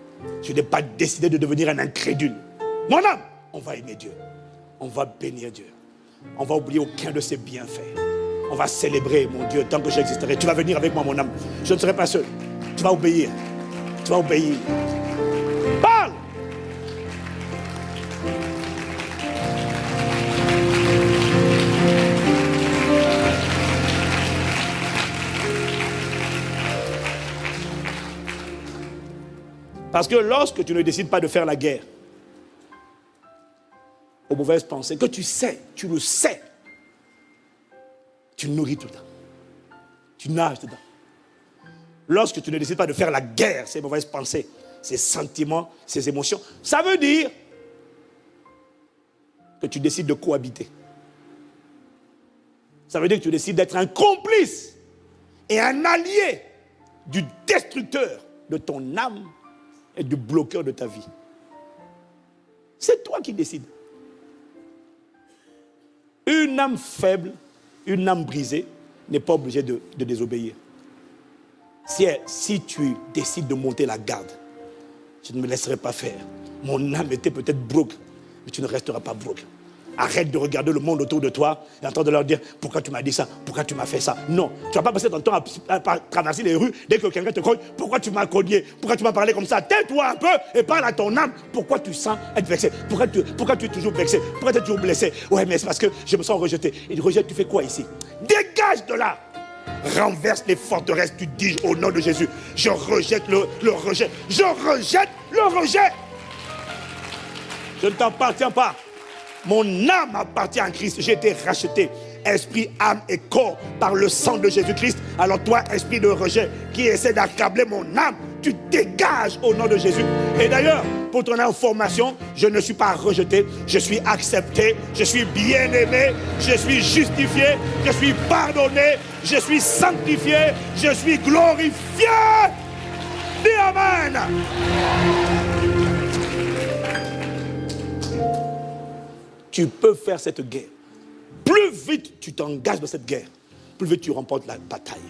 Je n'ai pas décidé de devenir un incrédule. Mon âme, on va aimer Dieu. On va bénir Dieu. On va oublier aucun de ses bienfaits. On va célébrer mon Dieu tant que j'existerai. Tu vas venir avec moi, mon âme. Je ne serai pas seul. Tu vas obéir. Tu vas obéir. Parle! Parce que lorsque tu ne décides pas de faire la guerre aux mauvaises pensées, que tu sais, tu le sais, tu nourris tout le temps. Tu nages dedans. Lorsque tu ne décides pas de faire la guerre, ces mauvaises pensées, ces sentiments, ces émotions, ça veut dire que tu décides de cohabiter. Ça veut dire que tu décides d'être un complice et un allié du destructeur de ton âme et du bloqueur de ta vie. C'est toi qui décides. Une âme faible, une âme brisée, n'est pas obligée de désobéir. Si tu décides de monter la garde, je ne me laisserai pas faire. Mon âme était peut-être broke, mais tu ne resteras pas broke. Arrête de regarder le monde autour de toi et en train de leur dire pourquoi tu m'as dit ça, pourquoi tu m'as fait ça. Non, tu ne vas pas passer ton temps à traverser les rues dès que quelqu'un te cogne. Pourquoi tu m'as cogné, pourquoi tu m'as parlé comme ça. Tais-toi un peu et parle à ton âme. Pourquoi tu sens être vexé, pourquoi tu es toujours vexé, pourquoi tu es toujours blessé. Ouais, mais c'est parce que je me sens rejeté. Et rejette, tu fais quoi ici? Dégage de là. Renverse les forteresses, tu dis au nom de Jésus. Je rejette le rejet. Je rejette le rejet. Je ne t'appartiens pas. Mon âme appartient à Christ. J'ai été racheté, esprit, âme et corps, par le sang de Jésus-Christ. Alors toi, esprit de rejet, qui essaie d'accabler mon âme, tu dégages au nom de Jésus. Et d'ailleurs, pour ton information, je ne suis pas rejeté, je suis accepté, je suis bien-aimé, je suis justifié, je suis pardonné, je suis sanctifié, je suis glorifié. Dis Amen. Tu peux faire cette guerre. Plus vite tu t'engages dans cette guerre, plus vite tu remportes la bataille.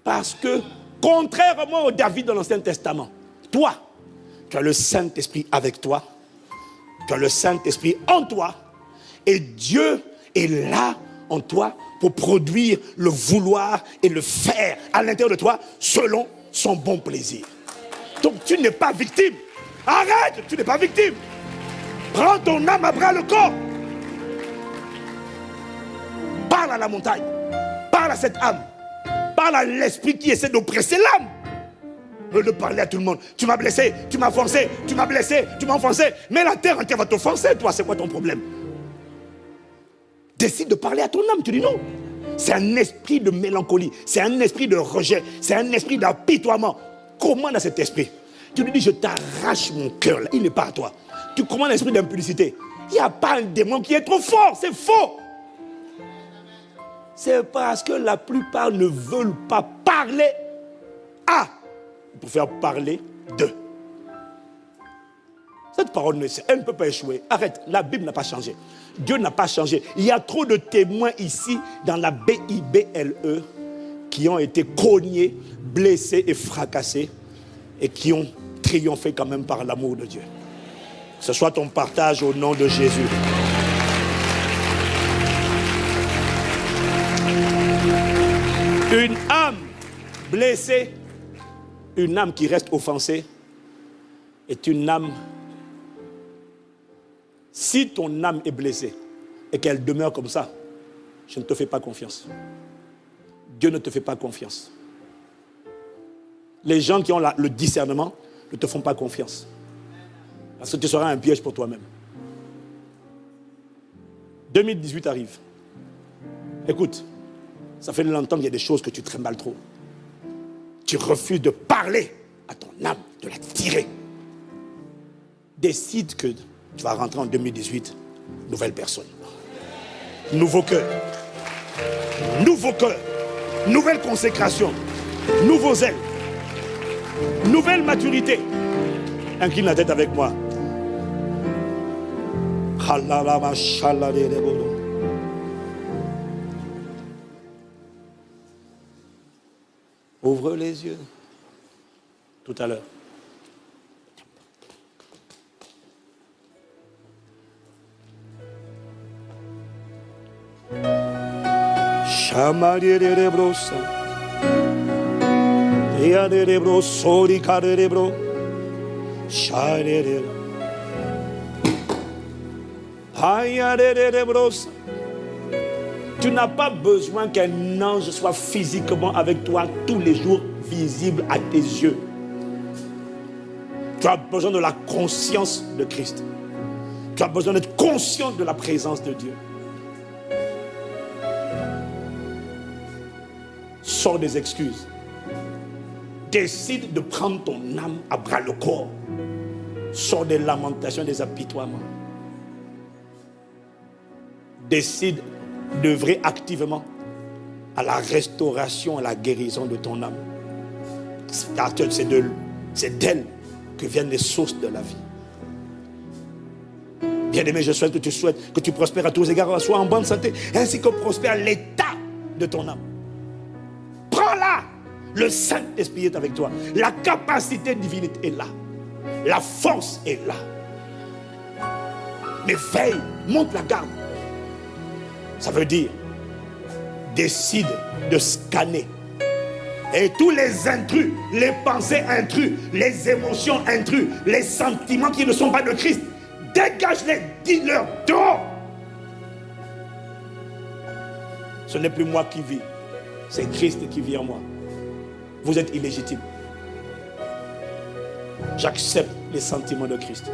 Parce que, contrairement au David dans l'Ancien Testament, toi, tu as le Saint-Esprit avec toi, tu as le Saint-Esprit en toi, et Dieu est là en toi pour produire le vouloir et le faire à l'intérieur de toi selon son bon plaisir. Donc tu n'es pas victime. Arrête, tu n'es pas victime. Prends ton âme à bras le corps. Parle à la montagne. Parle à cette âme. Parle à l'esprit qui essaie d'oppresser l'âme. Au lieu de parler à tout le monde. Tu m'as blessé, tu m'as forcé, tu m'as blessé, tu m'as offensé. Mais la terre entière va t'offenser, toi. C'est quoi ton problème? Décide de parler à ton âme. Tu dis non. C'est un esprit de mélancolie. C'est un esprit de rejet. C'est un esprit d'apitoiement. Commande à cet esprit. Tu lui dis, je t'arrache mon cœur. Il n'est pas à toi. Tu commandes l'esprit d'impudicité. Il n'y a pas un démon qui est trop fort. C'est faux. C'est parce que la plupart ne veulent pas parler à, pour faire parler de. Cette parole, elle ne peut pas échouer. Arrête, la Bible n'a pas changé. Dieu n'a pas changé. Il y a trop de témoins ici, dans la BIBLE, qui ont été cognés, blessés et fracassés, et qui ont triomphé quand même par l'amour de Dieu. Que ce soit ton partage au nom de Jésus. Une âme blessée, une âme qui reste offensée, est une âme Si ton âme est blessée et qu'elle demeure comme ça, je ne te fais pas confiance. Dieu ne te fait pas confiance. Les gens qui ont le discernement ne te font pas confiance. Parce que tu seras un piège pour toi-même. 2018 arrive. Écoute, ça fait longtemps qu'il y a des choses que tu trimbales trop. Tu refuses de parler à ton âme, de la tirer. Décide que tu vas rentrer en 2018, nouvelle personne. Nouveau cœur. Nouveau cœur. Nouvelle consécration. Nouveau zèle. Nouvelle maturité. Incline la tête avec moi. Ouvre les yeux. Tout à l'heure. Tu n'as pas besoin qu'un ange soit physiquement avec toi tous les jours, visible à tes yeux. Tu as besoin de la conscience de Christ. Tu as besoin d'être conscient de la présence de Dieu. Sors des excuses. Décide de prendre ton âme à bras le corps. Sors des lamentations, des apitoiements. Décide d'œuvrer activement à la restauration, à la guérison de ton âme. Car c'est d'elle que viennent les sources de la vie. Bien-aimé, je souhaite que tu prospères à tous les égards, sois en bonne santé, ainsi que prospère l'état de ton âme. Prends-la. Le Saint-Esprit est avec toi. La capacité divine est là. La force est là. Mais veille, monte la garde. Ça veut dire, décide de scanner. Et tous les intrus, les pensées intrus, les émotions intrus, les sentiments qui ne sont pas de Christ, dégage-les, dis-leur dehors. Ce n'est plus moi qui vis, c'est Christ qui vit en moi. Vous êtes illégitime. J'accepte les sentiments de Christ.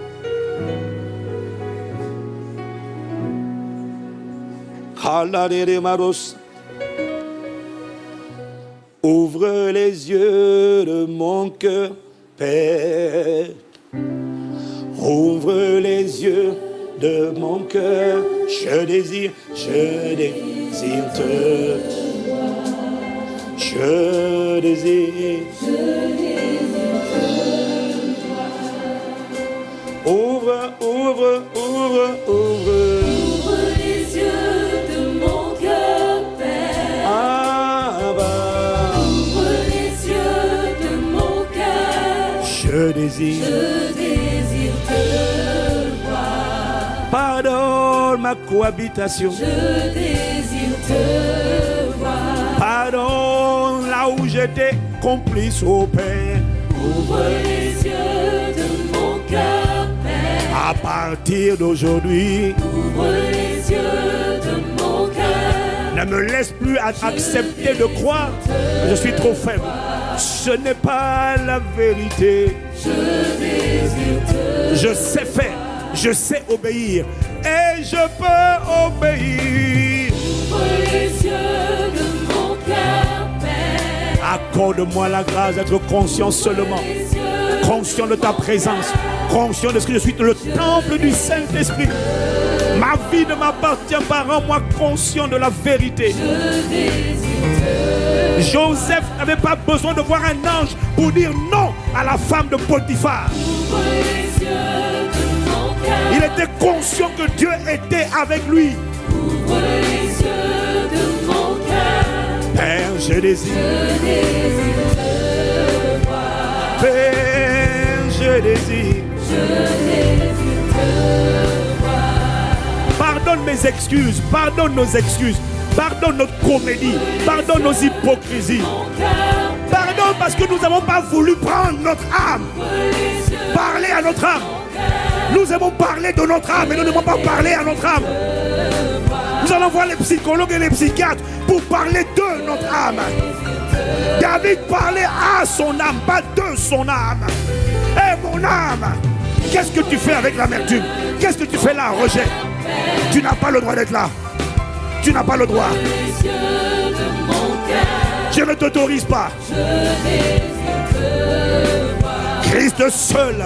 Ouvre les yeux de mon cœur, Père. Ouvre les yeux de mon cœur. Je désire te. Je désire. Ouvre. Ouvre les yeux de mon cœur, Père. Ouvre les yeux de mon cœur. Je désire te voir. Pardonne ma cohabitation. Je désire te voir. Pardonne là où j'étais complice au Père. Ouvre les yeux de mon cœur, Père. À partir d'aujourd'hui, ouvre les yeux de mon cœur. Ne me laisse plus accepter de croire que je suis trop faible. Ce n'est pas la vérité. Je désire te. Je sais faire, je sais obéir et je peux obéir. Ouvre les yeux de mon cœur, Père. Accorde-moi la grâce d'être conscient seulement, conscient de ta présence, conscient de ce que je suis le temple du Saint-Esprit. Ma vie ne m'appartient pas, rends-moi conscient de la vérité. Joseph n'avait pas besoin de voir un ange pour dire non à la femme de Potiphar. Il était conscient que Dieu était avec lui. Ouvre les yeux de mon cœur. Père, je désire. te voir. Père, je désire. te voir. Pardonne mes excuses, pardonne nos excuses, pardonne notre comédie, pardonne nos hypocrisies. Pardonne parce que nous n'avons pas voulu prendre notre âme, parler à notre âme. Nous aimons parler de notre âme, mais nous n'aimons pas parler à notre âme. Nous allons voir les psychologues et les psychiatres pour parler de notre âme. David parlait à son âme, pas de son âme. Eh mon âme, qu'est-ce que tu fais avec l'amertume? Qu'est-ce que tu fais là, Roger? Tu n'as pas le droit d'être là. Tu n'as pas le droit. Je ne t'autorise pas. Christ seul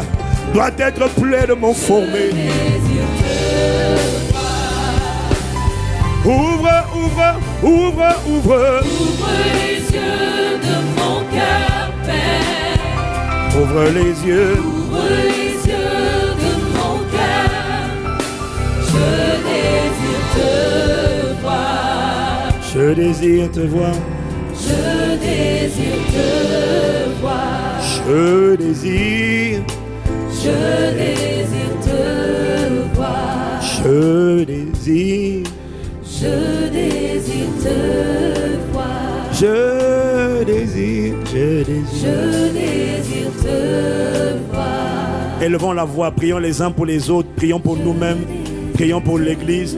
doit être pleinement formé. Ouvre, ouvre, ouvre, ouvre. Ouvre les yeux de mon cœur, Père. Ouvre les yeux. Ouvre les yeux de mon cœur. Je désire te voir. Je désire te voir. Je désire te voir. Je désire. Je désire te voir. Je désire. Je désire te voir. Je désire. Je désire. Je désire te voir. Élevons la voix, prions les uns pour les autres, prions pour nous-mêmes, prions pour l'Église.